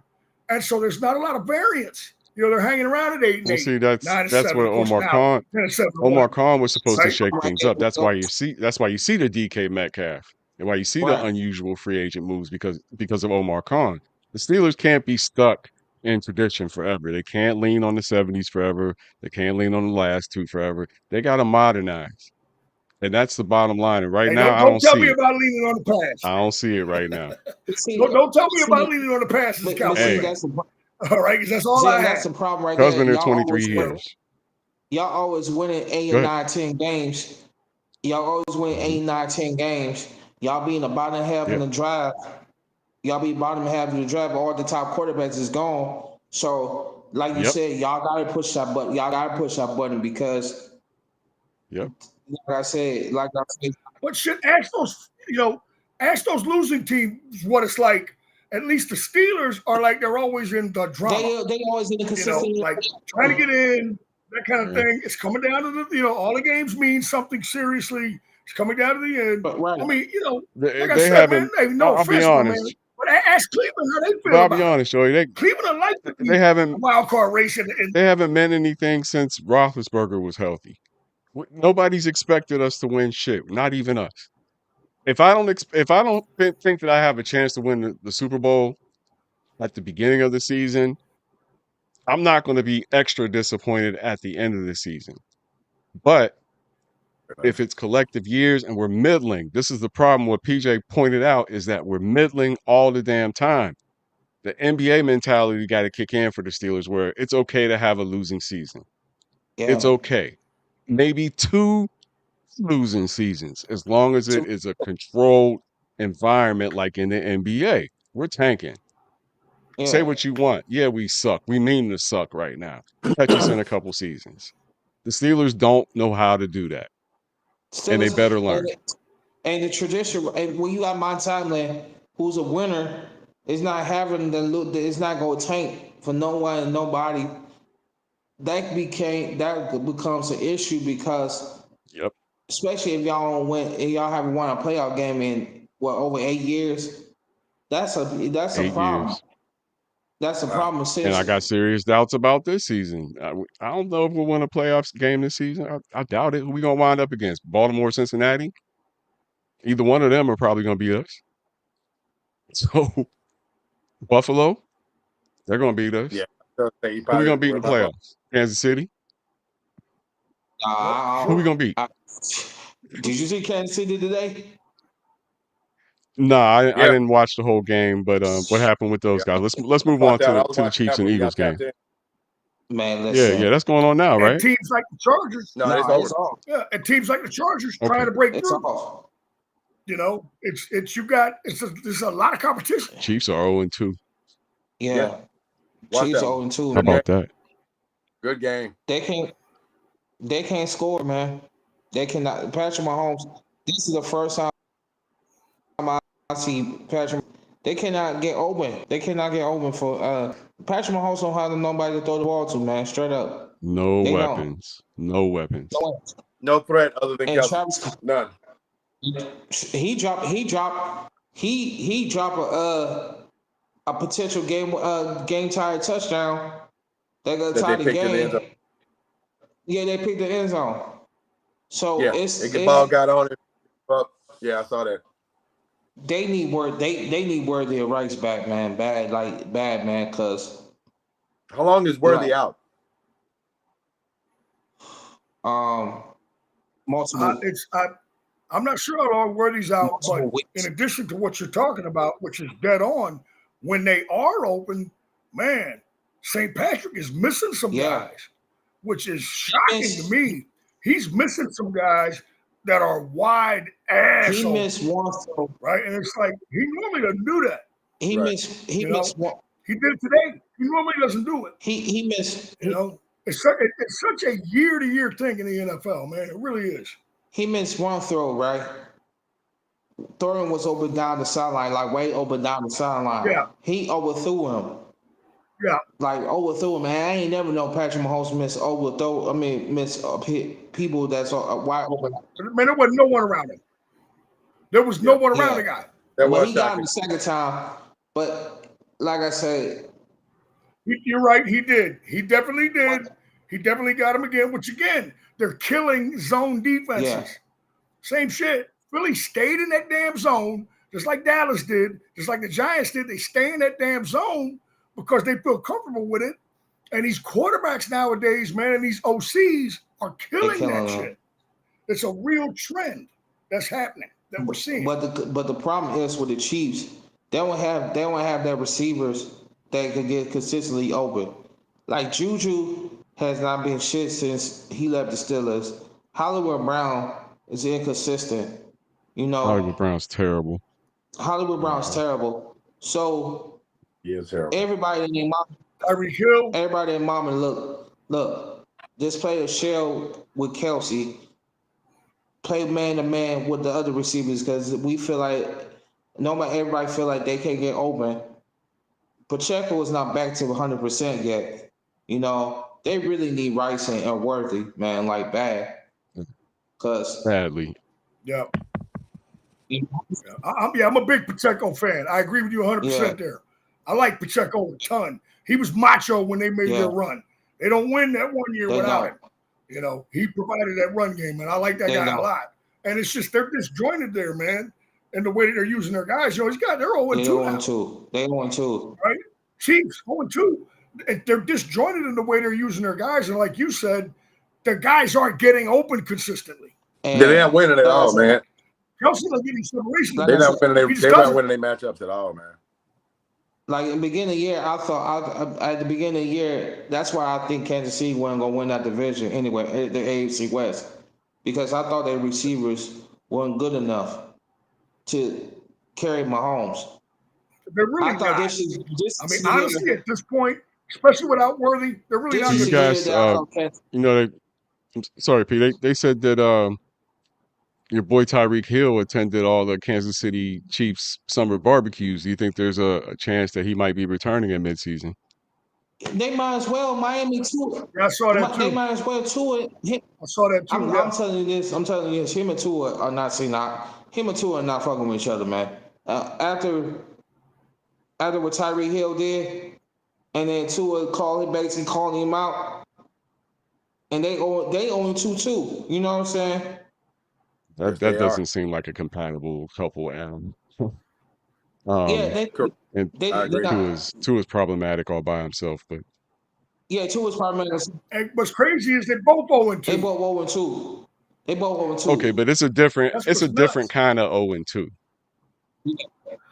And so there's not a lot of variance. You know, they're hanging around at 8-8, Well, see, that's 9-7. what Of course, Omar now Khan 10-7. Omar Khan was supposed to Right? shake things up. That's why you see the DK Metcalf and why you see the Right. unusual free agent moves because of Omar Khan. The Steelers can't be stuck in tradition forever. They can't lean on the 70s forever. They can't lean on the last two forever. They got to modernize. And that's the bottom line. And right Hey, now, I don't don't tell see me it. about leaning on the pass. I don't see it right now. Don't tell me about leaning on the pass as a Cowboys Hey. fan. That's the, All right, because that's all I that's the have. problem right Cuz there. been there Y'all 23 always years. Y'all always winning 8 Go and ahead. 9, 10 games. Y'all always win 8, 9, 10 games. Y'all be in the bottom half in the drive. Y'all be bottom half of the drive. All the top quarterbacks is gone. So, like you said, y'all gotta push that button. Y'all gotta push that button because, like I said, But shit, ask those losing teams what it's like. At least the Steelers are like they're always in the drama. they always in the You consistent. know, like trying to get in, that kind of thing. It's coming down to the, you know, all the games mean something seriously. It's coming down to the end. But right. I mean, you know, They, like I they said, man, haven't. hey, no I'll be offense, my man. honest. But ask Cleveland how they But feel I'll be about it. honest, Joey. Cleveland are like to They be haven't. a wild card race and They haven't meant anything since Roethlisberger was healthy. Nobody's expected us to win shit. Not even us. If I don't think that I have a chance to win the Super Bowl at the beginning of the season, I'm not going to be extra disappointed at the end of the season. But if it's collective years and we're middling, this is the problem. What PJ pointed out is that we're middling all the damn time. The NBA mentality got to kick in for the Steelers, where it's okay to have a losing season. Yeah. It's okay. Maybe 2 losing seasons, as long as it is a controlled environment like in the NBA. We're tanking. Yeah. Say what you want. Yeah, we suck. We mean to suck right now. Catch us in a couple seasons. The Steelers don't know how to do that. And they better learn. And the tradition, and when you got Montana, who's a winner, is not having it's not going to tank for no one and nobody. That becomes an issue because, especially if y'all don't win, if y'all haven't won a playoff game in over 8 years, that's a 8 problem. years. That's a problem. And I got serious doubts about this season. I don't know if we'll win a playoffs game this season. I doubt it. Who we gonna wind up against? Baltimore, Cincinnati? Either one of them are probably gonna beat us. So Buffalo, they're gonna beat us. Yeah. Who we gonna beat in the playoffs? Kansas City? Who we gonna beat? Did you see Kansas City today? No, I didn't watch the whole game, but what happened with those guys? Let's move on to the Chiefs and Eagles game. Man, listen. Yeah, that's going on now, right? And teams like the Chargers. No, it's off. Yeah, and teams like the Chargers trying to break through. Off. You know, there's a lot of competition. Chiefs are 0-2. Yeah. Chiefs are 0-2. How about that? Good game. They can't score, man. They cannot. Patrick Mahomes, this is the first time I see Patrick. They cannot get open. They cannot get open for Patrick Mahomes don't have nobody to throw the ball to, man. Straight up. No They don't. weapons. No weapons. No threat other than And Kelsey. Travis, None. he dropped a potential game tied touchdown. They got That they tied the picked in the end zone. game. Yeah, they picked the end zone. So Yeah, the ball got on it. Well, yeah, I saw that. they need they need Worthy of Rice back, man. Bad man, cause How long is Worthy out? multiple. I'm not sure how long Worthy's out, but multiple weeks. in addition to what you're talking about, which is dead on, when they are open, man, St. Patrick is missing some guys, which is shocking to me. He's missing some guys that are wide ass. He missed one throw, right? And it's like he normally doesn't do that. He Right. missed one. He did it today. He normally doesn't do it. He missed. You know, it's such a year-to-year thing in the NFL, man. It really is. He missed one throw, right? Thorin was open down the sideline, like way open down the sideline. Yeah. He overthrew him. Yeah. Like overthrew him, man. I ain't never know Patrick Mahomes miss people that's wide open. Man, there wasn't no one around him. There was no one around the guy. But he got him the second time. But like I said, you're right. He did. He definitely did. He definitely got him again. Which again, they're killing zone defenses. Yeah. Same shit. Philly stayed in that damn zone, just like Dallas did, just like the Giants did. They stay in that damn zone because they feel comfortable with it. And these quarterbacks nowadays, man, and these OCs are killing that shit. It's a real trend that's happening that we're seeing. But the problem is with the Chiefs, they don't have their receivers that can get consistently open. Like Juju has not been shit since he left the Steelers. Hollywood Brown is inconsistent. You know, Hollywood Brown's terrible. Hollywood Brown's terrible. So terrible. Everybody in their mom, Tyreek Hill. Everybody in mom and look. This player shell with Kelsey. Play man to man with the other receivers because we feel like everybody feel like they can't get open. Pacheco is not back to 100% yet. You know, they really need Rice and Worthy, man, like bad. Cause badly. Yeah. I'm a big Pacheco fan. I agree with you 100% there. I like Pacheco a ton. He was macho when they made their run. They don't win that 1 year without him. You know, he provided that run game, and I like that guy a lot. And it's just they're disjointed there, man. And the way that they're using their guys, you know, they're 0-2 They 0-2. Right? Chiefs 0-2. They're disjointed in the way they're using their guys. And like you said, the guys aren't getting open consistently. They're not winning at all, man. Kelsey's not getting separation. They're not winning their matchups at all, man. Like in the beginning of the year, I thought at the beginning of the year, that's why I think Kansas City wasn't gonna win that division anyway, the AFC West, because I thought their receivers weren't good enough to carry Mahomes. They're really not. Honestly, at this point, especially without Worthy, they're really not. You guys, you know, I'm sorry, Pete. They said that your boy Tyreek Hill attended all the Kansas City Chiefs summer barbecues. Do you think there's a chance that he might be returning in midseason? They might as well. Miami too. Yeah, I saw that too. They might as well too. I saw that too. I'm telling you this. Him and Tua are not him and Tua are not fucking with each other, man. After what Tyreek Hill did, and then Tua basically calling him out, and they only 2-2. You know what I'm saying? That doesn't seem like a compatible couple, Adam. Tua is problematic all by himself, but Tua is problematic. And what's crazy is they both 0-2. They both 0-2. They both 0-2. Okay, but it's a different kind of 0-2.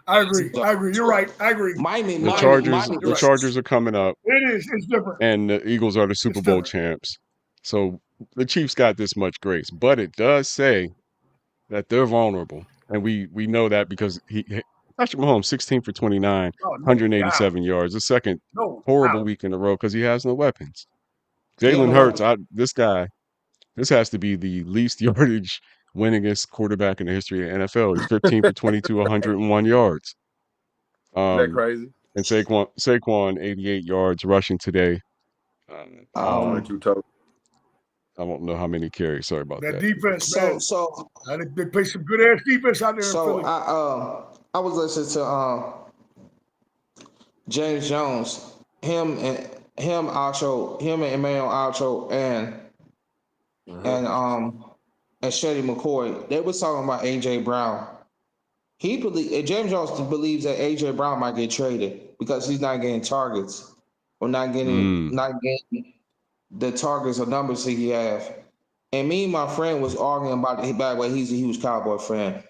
I agree. You're right. I agree. The Chargers are coming up. It is. It's different. And the Eagles are the Super Bowl champs. So the Chiefs got this much grace, but it does say that they're vulnerable, and we know that because Patrick Mahomes 16 for 29, 187 yards, the second horrible week in a row because he has no weapons. Jalen Hurts, this has to be the least yardage winningest quarterback in the history of the NFL. He's 15 for 22, 101 yards. Is that crazy? And Saquon 88 yards rushing today. Like you told. I don't know how many carries. Sorry about That that. defense, man. So They play some good ass defense out there in Philly. I was listening to James Jones, him and Emmanuel Alcho and Shady McCoy. They was talking about AJ Brown. James Jones believes that AJ Brown might get traded because he's not getting targets or not getting the targets or numbers that he have. And me and my friend was arguing about it. By the way, he's a huge Cowboy fan.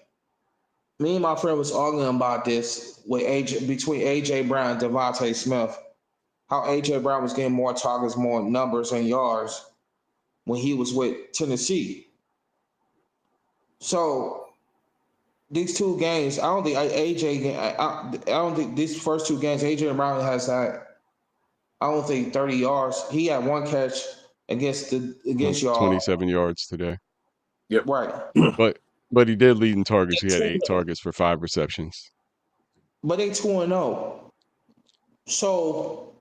Me and my friend was arguing about this between AJ Brown and Devontae Smith. How AJ Brown was getting more targets, more numbers and yards when he was with Tennessee. So these two games, I don't think these first two games AJ Brown has had, I don't think 30 yards. He had one catch against y'all. 27 yards today. Yep. Right. But he did lead in targets. He had 8 targets for 5 receptions. But they 2-0. So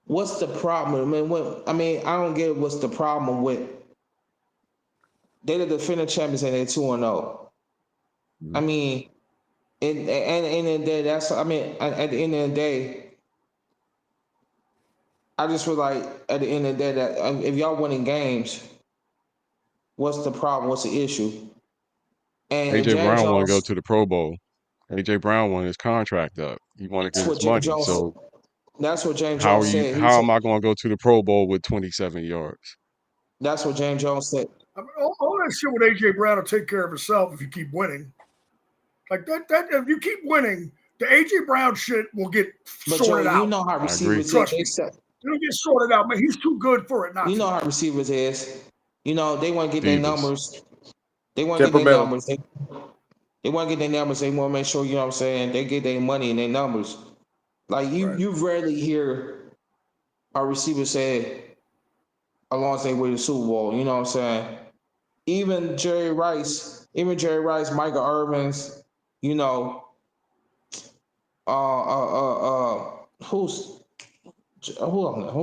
what's the problem? I don't get what's the problem with. They're the defending champions and they're 2-0. I mean, and at the end of the day, at the end of the day, I just feel like at the end of the day that if y'all winning games, what's the problem? What's the issue? And AJ Brown want to go to the Pro Bowl. AJ Brown won his contract up. He want to get his money. So that's what James Jones said. How am I going to go to the Pro Bowl with 27 yards? That's what James Jones said. I mean, all that shit with AJ Brown will take care of itself if you keep winning. Like that if you keep winning, the AJ Brown shit will get sorted out. You know how receivers Trust me. It'll get sorted out, man. He's too good for it. You know how receivers is. You know, they want to get their numbers. They want to get their numbers. They want to get their numbers. They want to make sure, you know what I'm saying, they get their money and their numbers. Like you rarely hear a receiver say, as long as they win the Super Bowl, you know what I'm saying? Even Jerry Rice, Michael Irvins, you know, who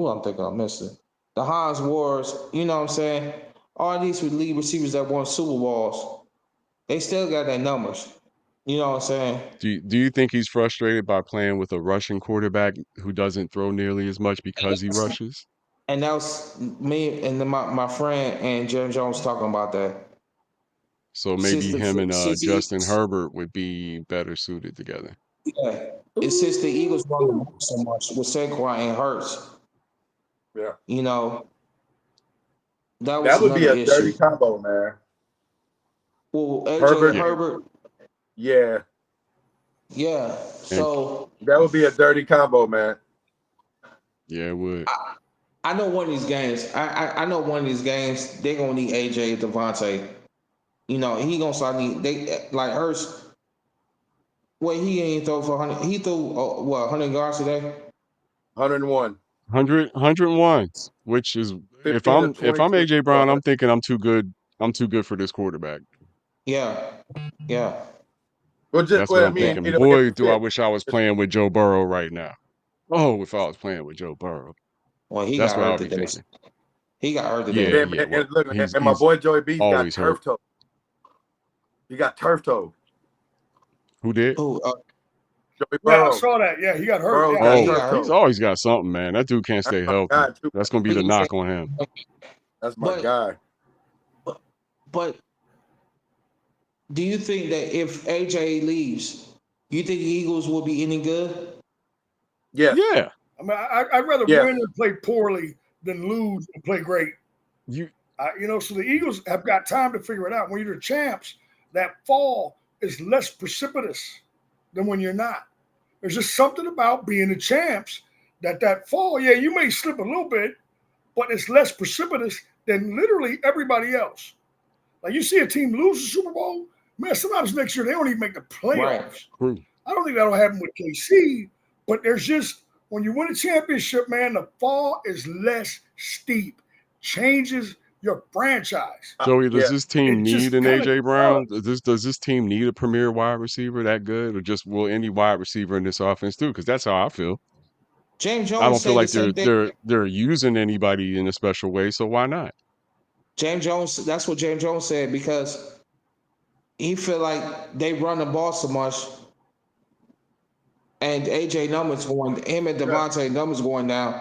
I'm thinking I'm missing? The Hans Wars, you know what I'm saying? All these lead receivers that won Super Bowls, they still got their numbers. You know what I'm saying? Do you think he's frustrated by playing with a Russian quarterback who doesn't throw nearly as much because he rushes? And that was me and my friend and Jerry Jones talking about that. So maybe him and Justin Herbert would be better suited together. Yeah. It's since the Eagles run the ball so much with Saquon and Hurts. Yeah. You know, that would be a dirty combo, man. Well, AJ Herbert. Yeah. Yeah. So that would be a dirty combo, man. Yeah, it would. I know one of these games. I know one of these games they're gonna need AJ Devontae. You know, he gonna start need they like Hurts. Well, he ain't throw for 100. He threw 100 yards today. 101. 101, which is if I'm AJ Brown, I'm thinking I'm too good. I'm too good for this quarterback. Yeah. Well, that's what I'm thinking. Boy, do I wish I was playing with Joe Burrow right now. Oh, if I was playing with Joe Burrow. Well, that's what I'll be thinking. He got hurt today. And my boy Joey B's got turf toe. He got turf toe. Who did? Joey Burrow. Yeah, I saw that. Yeah, he got hurt. He's always got something, man. That dude can't stay healthy. That's gonna be the knock on him. That's my guy. But do you think that if AJ leaves, you think the Eagles will be any good? Yes. Yeah. I mean, I'd rather win and play poorly than lose and play great. So the Eagles have got time to figure it out. When you're the champs, that fall is less precipitous than when you're not. There's just something about being the champs that fall, you may slip a little bit, but it's less precipitous than literally everybody else. Like you see a team lose the Super Bowl, man, sometimes next year they don't even make the playoffs. Right. I don't think that'll happen with KC, but there's just, when you win a championship, man, the fall is less steep. Changes your franchise. Joey, does Yeah. this team It need just an kind of AJ Brown? Does this team need a premier wide receiver that good, or just will any wide receiver in this offense do? Because that's how I feel. James I Jones don't feel said the like same thing. they're using anybody in a special way, so why not? James Jones, that's what James Jones said, because he feel like they run the ball so much, and AJ numbers going, him and Devontae numbers going down,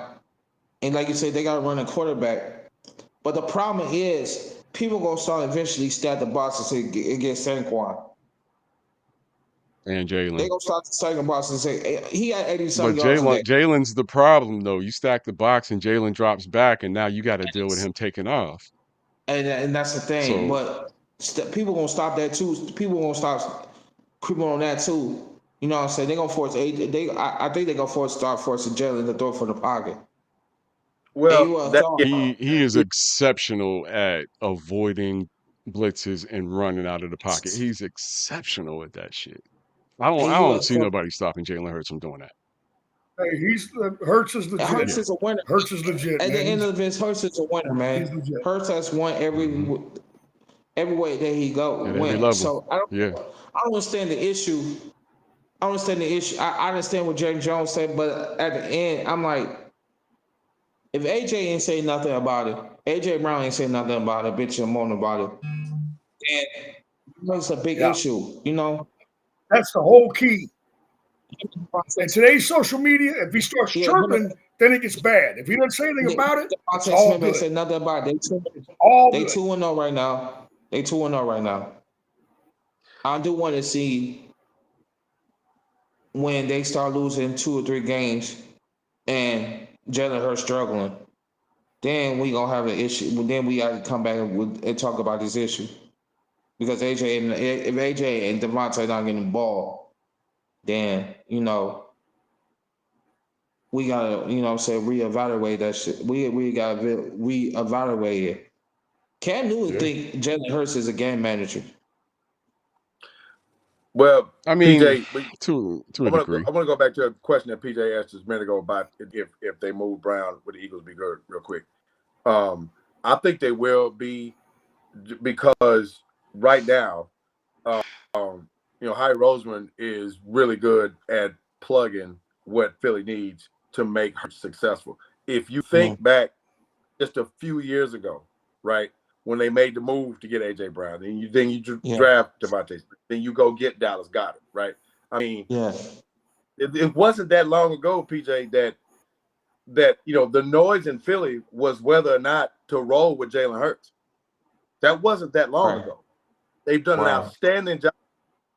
and like you said, they got to run a quarterback. But the problem is, people gonna start eventually stack the boxes against Saquon. And They Jalen. gonna start stacking boxes and say he had 80 But something yards today, Jalen's the problem though. You stack the box and Jalen drops back, and now you got to deal with him taking off. and that's the thing. So But people gonna stop that too. People gonna stop creeping on that too. You know what I'm saying? They gonna force AJ. I think they gonna start forcing Jalen to throw from the pocket. And Well, you that throw. yeah, he is exceptional at avoiding blitzes and running out of the pocket. He's exceptional at that shit. And I you don't see nobody stopping Jalen Hurts from doing that. Hey, Hurts is legit. Hurts Yeah. is a winner. Hurts is legit, At the man. end of this, Hurts is a winner, man. He's legit. Hurts has won every way that he go At every win. level. So I don't understand the issue. I understand the issue. I understand what James Jones said, but at the end, I'm like, if AJ ain't say nothing about it, AJ Brown ain't say nothing about it, bitch, and moan about it, then it's a big Yeah, issue, you know. that's the whole key. In today's social media, if he starts Yeah, chirping, then it gets bad. If he doesn't say anything about it, it's Devontae all Smith ain't good. said nothing about it. All They good. 2-0 right now. They 2-0 right now. I do want to see when they start losing 2 or 3 games and Jalen Hurts struggling. Then we gonna have an issue. Then we got to come back and talk about this issue, because if AJ and Devontae not getting the ball, then we gotta reevaluate that shit. We gotta reevaluate it. Cam Newton think Jalen Hurts is a game manager. well, I mean, PJ, to I a want to degree. go back to a question that PJ asked us a minute ago about if they move Brown, would the Eagles be good? Real quick, I think they will be, because right now, Howie Roseman is really good at plugging what Philly needs to make her successful. If you Yeah. think back just a few years ago, right, when they made the move to get AJ Brown, then you draft Devontae, then you go get Dallas Goedert, right? I mean, Yeah. it wasn't that long ago, PJ, that the noise in Philly was whether or not to roll with Jalen Hurts. That wasn't that long Right. ago. They've done an Right. outstanding job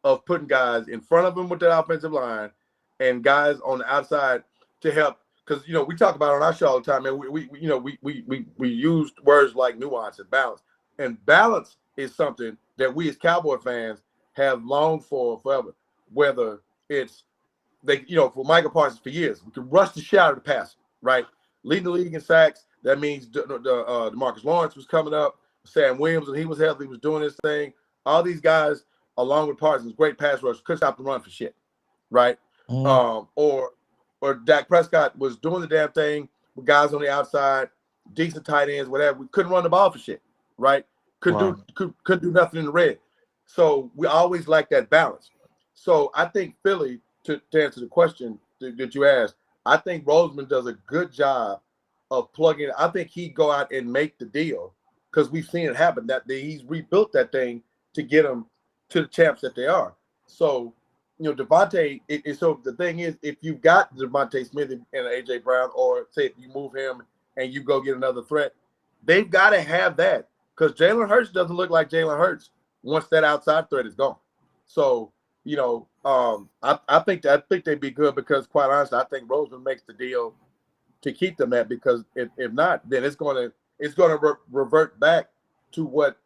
of putting guys in front of him with that offensive line and guys on the outside to help. Because we talk about it on our show all the time, and we used words like nuance and balance. And balance is something that we as Cowboy fans have longed for forever. Whether it's for Michael Parsons for years, we could rush the shit out of the pass, right? Leading the league in sacks. That means DeMarcus Lawrence was coming up. Sam Williams, when he was healthy, was doing his thing. All these guys, along with Parsons, great pass rush, couldn't stop the run for shit, right? Or Dak Prescott was doing the damn thing with guys on the outside, decent tight ends, whatever. We couldn't run the ball for shit, right? Couldn't do nothing in the red. So we always like that balance. So I think Philly, to answer the question that you asked, I think Roseman does a good job of plugging. I think he'd go out and make the deal, because we've seen it happen. That he's rebuilt that thing to get them to the champs that they are. So, Devontae. So the thing is, if you've got Devontae Smith and AJ Brown, or say if you move him and you go get another threat, they've got to have that, because Jalen Hurts doesn't look like Jalen Hurts once that outside threat is gone. So, I think they'd be good, because quite honestly, I think Roseman makes the deal to keep them at, because if not, then it's going to revert back to what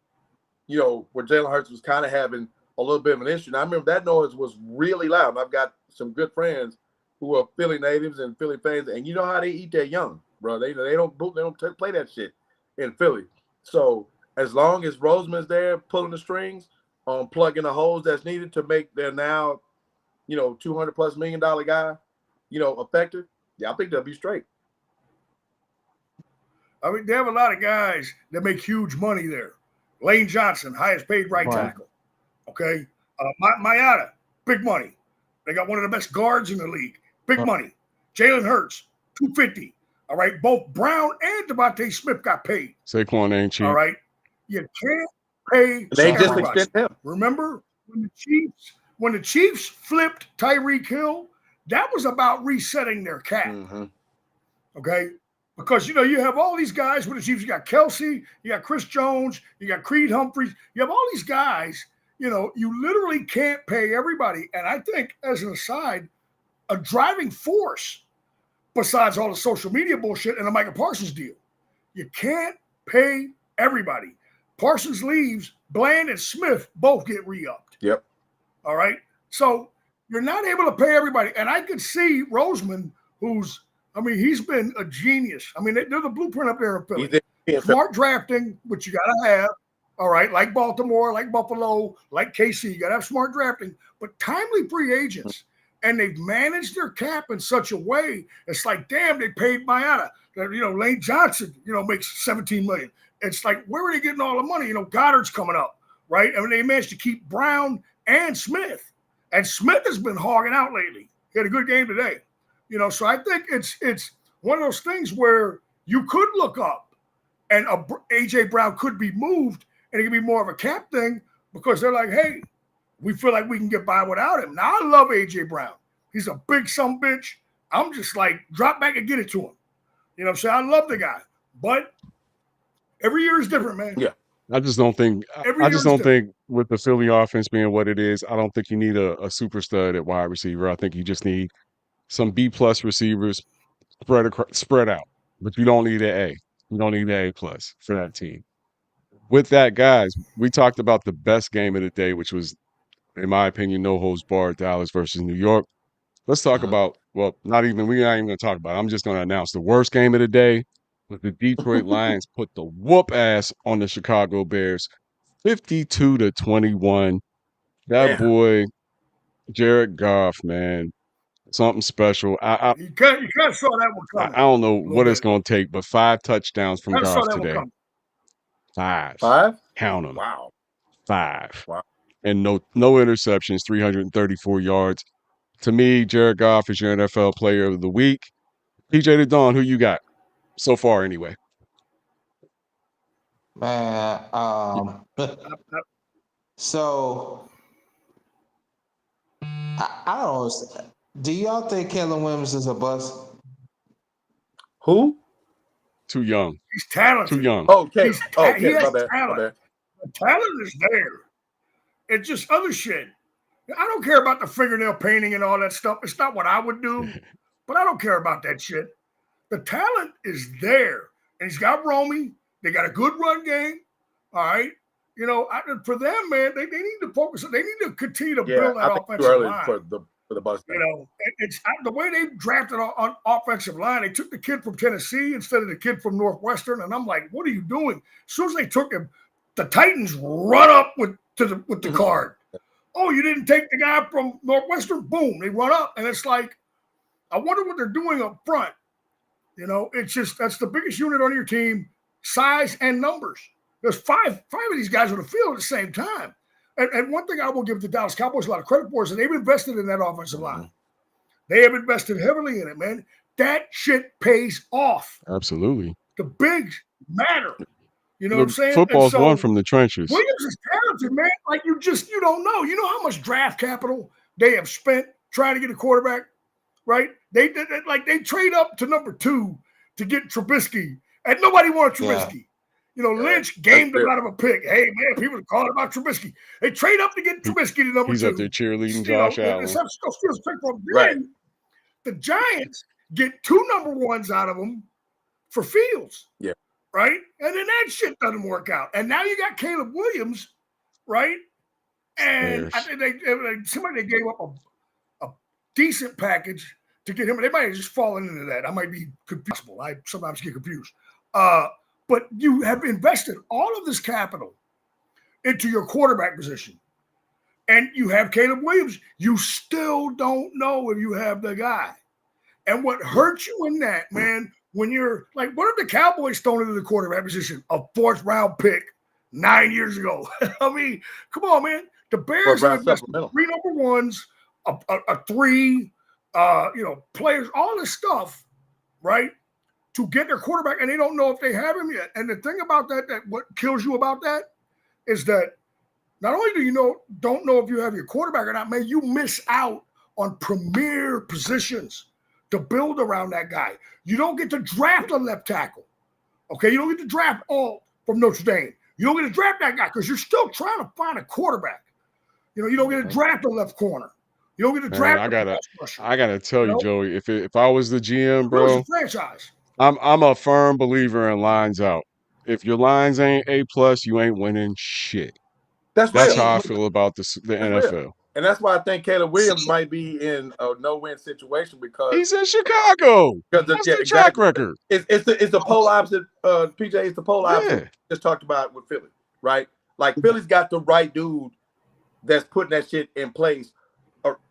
where Jalen Hurts was kind of having a little bit of an issue. Now, I remember that noise was really loud. And I've got some good friends who are Philly natives and Philly fans, and you know how they eat their young, bro. They don't play that shit in Philly. So as long as Roseman's there pulling the strings, plugging the holes that's needed to make their now, $200+ million guy, effective, yeah, I think they'll be straight. I mean, they have a lot of guys that make huge money there. Lane Johnson, highest paid right tackle. Okay. Mayada, big money. They got one of the best guards in the league. Big money. Jalen Hurts, 250. All right. Both Brown and Devontae Smith got paid. Saquon ain't cheap. All right. You can't pay They just everybody. extend him. Remember when the Chiefs flipped Tyreek Hill, that was about resetting their cap. Mm-hmm. Okay. Because, you have all these guys with the Chiefs. You got Kelsey, you got Chris Jones, you got Creed Humphreys. You have all these guys, you literally can't pay everybody. And I think, as an aside, a driving force, besides all the social media bullshit and the Micah Parsons deal, you can't pay everybody. Parsons leaves, Bland and Smith both get re-upped. Yep. All right? So you're not able to pay everybody. And I could see Roseman, he's been a genius. I mean, they're the blueprint up there in Philly. Smart drafting, which you got to have, all right, like Baltimore, like Buffalo, like KC. You got to have smart drafting, but timely free agents. And they've managed their cap in such a way, it's like, damn, they paid Mayada. Lane Johnson, makes $17 million. It's like, where are they getting all the money? Goddard's coming up, right? I mean, they managed to keep Brown and Smith. And Smith has been hogging out lately. He had a good game today. So I think it's one of those things where you could look up and A.J. Brown could be moved and it could be more of a cap thing because they're like, hey, we feel like we can get by without him. Now, I love A.J. Brown. He's a big sumbitch. I'm just like, drop back and get it to him. You know what I'm saying? I love the guy. But every year is different, man. Yeah. I just don't think with the Philly offense being what it is, I don't think you need a super stud at wide receiver. I think you just need some B-plus receivers spread out. But you don't need an A. You don't need an A-plus for that team. With that, guys, we talked about the best game of the day, which was, in my opinion, no holds barred, Dallas versus New York. Let's talk about, we're not even going to talk about it. I'm just going to announce the worst game of the day with the Detroit Lions put the whoop ass on the Chicago Bears, 52-21. That boy, Jared Goff, man, something special. You kind of saw that one coming. I don't know what it's going to take, but 5 touchdowns from Goff today. 5. Count them. Wow. 5. Wow. And no interceptions, 334 yards. To me, Jared Goff is your NFL player of the week. PJ the Dawn, who you got so far anyway? Man, so I don't know. Do y'all think Caleb Williams is a bust? Who? Too young. He's talented. Too young. Okay. He has My bad. talent. The talent is there. It's just other shit. I don't care about the fingernail painting and all that stuff. It's not what I would do, but I don't care about that shit. The talent is there. And he's got Romy. They got a good run game. All right. For them, man, they need to focus. They need to continue to build that offensive line. For the bus. It's the way they drafted on offensive line. They took the kid from Tennessee instead of the kid from Northwestern, and I'm like, what are you doing? As soon as they took him, the Titans run up with the card. Oh, you didn't take the guy from Northwestern? Boom, they run up, and it's like, I wonder what they're doing up front. It's just that's the biggest unit on your team, size and numbers. There's five of these guys on the field at the same time. And one thing I will give the Dallas Cowboys a lot of credit for is that they've invested in that offensive line. They have invested heavily in it, man. That shit pays off. Absolutely. The bigs matter. You know what I'm saying? Football's won from the trenches. Williams is talented, man. Like you don't know. You know how much draft capital they have spent trying to get a quarterback, right? They trade up to number 2 to get Trubisky, and nobody wanted Trubisky. Yeah. Lynch gamed him out of a pick. Hey, man, people are calling about Trubisky. They trade up to get Trubisky to number 2. He's up there cheerleading Josh Allen. Right. The Giants get 2 number 1s out of him for Fields. Yeah. Right? And then that shit doesn't work out. And now you got Caleb Williams, right? And I think they gave up a decent package to get him. They might have just fallen into that. I might be confused. I sometimes get confused. But you have invested all of this capital into your quarterback position. And you have Caleb Williams. You still don't know if you have the guy. And what hurts you in that, man, when you're like, what if the Cowboys thrown into the quarterback position, a 4th-round pick 9 years ago? I mean, come on, man. The Bears have invested 3 number ones, a 3, players, all this stuff, right, to get their quarterback, and they don't know if they have him yet. And the thing about that what kills you about that is that not only do you don't know if you have your quarterback or not, man, you miss out on premier positions to build around that guy. You don't get to draft a left tackle. Okay, you don't get to draft all from Notre Dame. You don't get to draft that guy because you're still trying to find a quarterback. You don't get to draft a left corner. You don't get to draft a pass rusher. I gotta tell you, Joey, if I was the GM, bro, franchise. I'm a firm believer in lines out. If your lines ain't A+, you ain't winning shit. That's how I feel about the NFL. Real. And that's why I think Caleb Williams might be in a no-win situation because he's in Chicago. That's the track record. It's the pole opposite, PJ. It's the pole opposite we just talked about with Philly, right? Like Philly's got the right dude that's putting that shit in place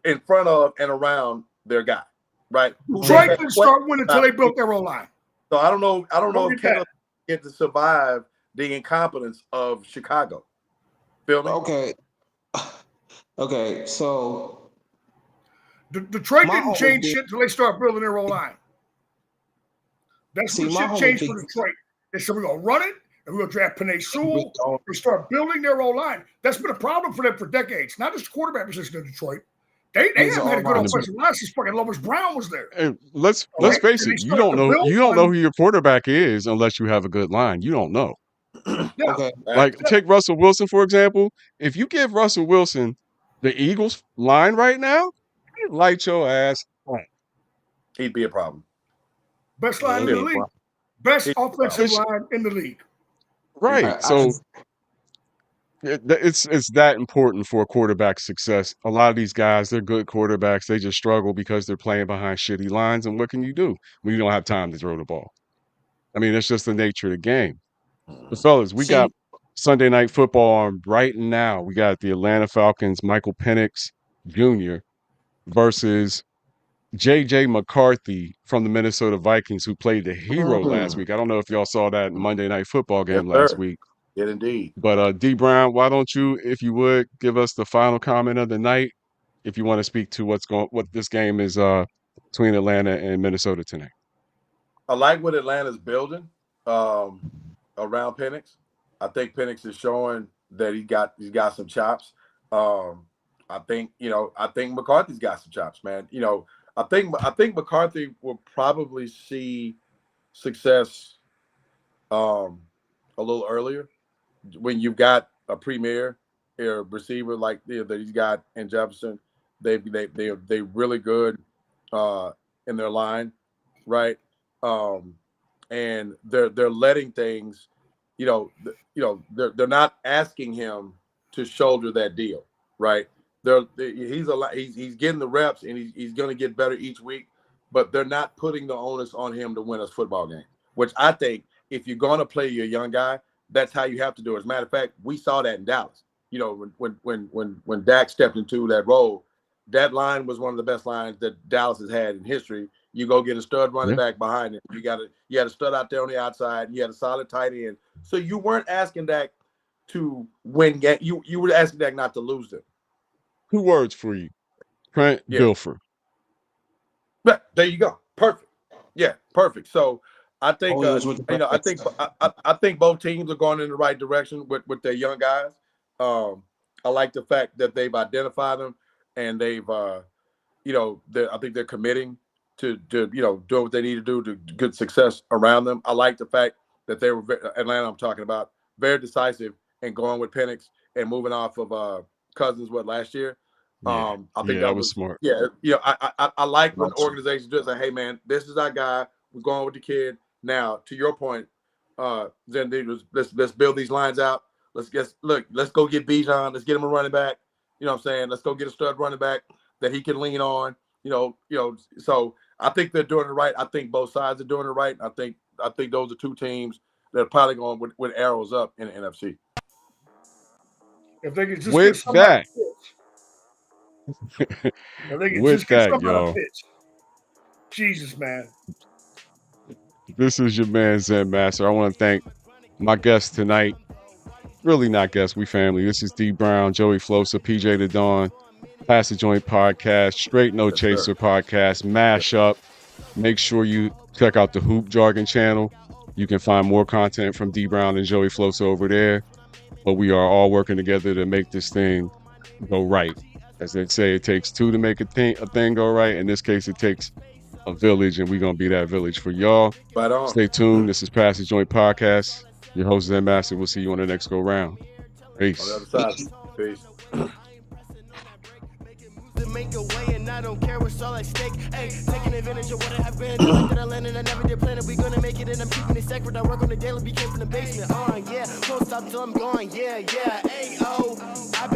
in front of and around their guy, right? Detroit didn't start winning until they built their O-line. So I don't know if Caleb get to survive the incompetence of Chicago. Feel me? Okay, so Detroit didn't change shit until they start building their O-line. That's what shit changed for Detroit. They said we're gonna run it and we're gonna draft Penei Sewell. We start building their O-line. That's been a problem for them for decades. Not just the quarterback position in Detroit. They haven't had a good offensive line since fucking Lovis Brown was there. And let's face it, you don't know who your quarterback is unless you have a good line. You don't know. Okay. Like take Russell Wilson, for example. If you give Russell Wilson the Eagles line right now, he'd light your ass on. He'd be a problem. Best line in the league. Best offensive line in the league. Right. So it's that important for quarterback success. A lot of these guys, they're good quarterbacks. They just struggle because they're playing behind shitty lines. And what can you do when you don't have time to throw the ball? I mean, it's just the nature of the game. But fellas, we got Sunday Night Football on right now. We got the Atlanta Falcons, Michael Penix Jr. versus J.J. McCarthy from the Minnesota Vikings, who played the hero last week. I don't know if y'all saw that Monday Night Football game last week. Yeah, indeed. But D. Brown, why don't you, if you would, give us the final comment of the night, if you want to speak to what this game is between Atlanta and Minnesota tonight. I like what Atlanta's building around Penix. I think Penix is showing that he's got some chops. I think McCarthy's got some chops, man. I think McCarthy will probably see success a little earlier when you've got a premier receiver like that he's got in Jefferson. They're really good in their line, right? And they're letting things, they're not asking him to shoulder that deal, right? He's getting the reps and he's going to get better each week, but they're not putting the onus on him to win us football games, which I think if you're going to play your young guy, that's how you have to do it. As a matter of fact, we saw that in Dallas. When Dak stepped into that role, that line was one of the best lines that Dallas has had in history. You go get a stud running back behind it. You had a stud out there on the outside. You had a solid tight end. So you weren't asking Dak to win game. You were asking Dak not to lose them. 2 words for you. Trent Dilfer. But there you go. Perfect. Yeah, perfect. So I think I think both teams are going in the right direction with their young guys. I like the fact that they've identified them and they've I think they're committing to doing what they need to do to good success around them. I like the fact that they were Atlanta. I'm talking about very decisive and going with Penix and moving off of Cousins last year. I think that was smart. I like when organizations just say, "Hey, man, this is our guy. We're going with the kid." Now, to your point, then let's build these lines out. Let's go get Bijan. Let's get him a running back. You know what I'm saying? Let's go get a stud running back that he can lean on. So I think they're doing it right. I think both sides are doing it right. I think those are two teams that are probably going with arrows up in the NFC. If they could just with get somebody with that, y'all. Jesus, man. This is your man Zen Master. I want to thank my guests tonight. Really not guests, we family. This is D Brown, Joey Flosa, PJ the Dawn, Pass the Joint Podcast, Straight No Yes, sir. Chaser Podcast, Mashup. Make sure you check out the Hoop Jargon channel. You can find more content from D Brown and Joey Flosa over there. But we are all working together to make this thing go right. As they say, it takes two to make a thing go right. In this case, it takes a village, and we're going to be that village for y'all. Right on. Stay tuned. This is Pass the Joint Podcast. Your host, Zen Master. We'll see you on the next go round. Peace. On the other side. Peace. To make a way, and I don't care what's all at stake. Hey, taking advantage of what I have been. The fact that I landed, I never did plan it. We gonna make it, and I'm keeping it sacred. I work on the daily, we came from the basement. Yeah, won't stop till I'm gone. Yeah, hey, oh, I've been.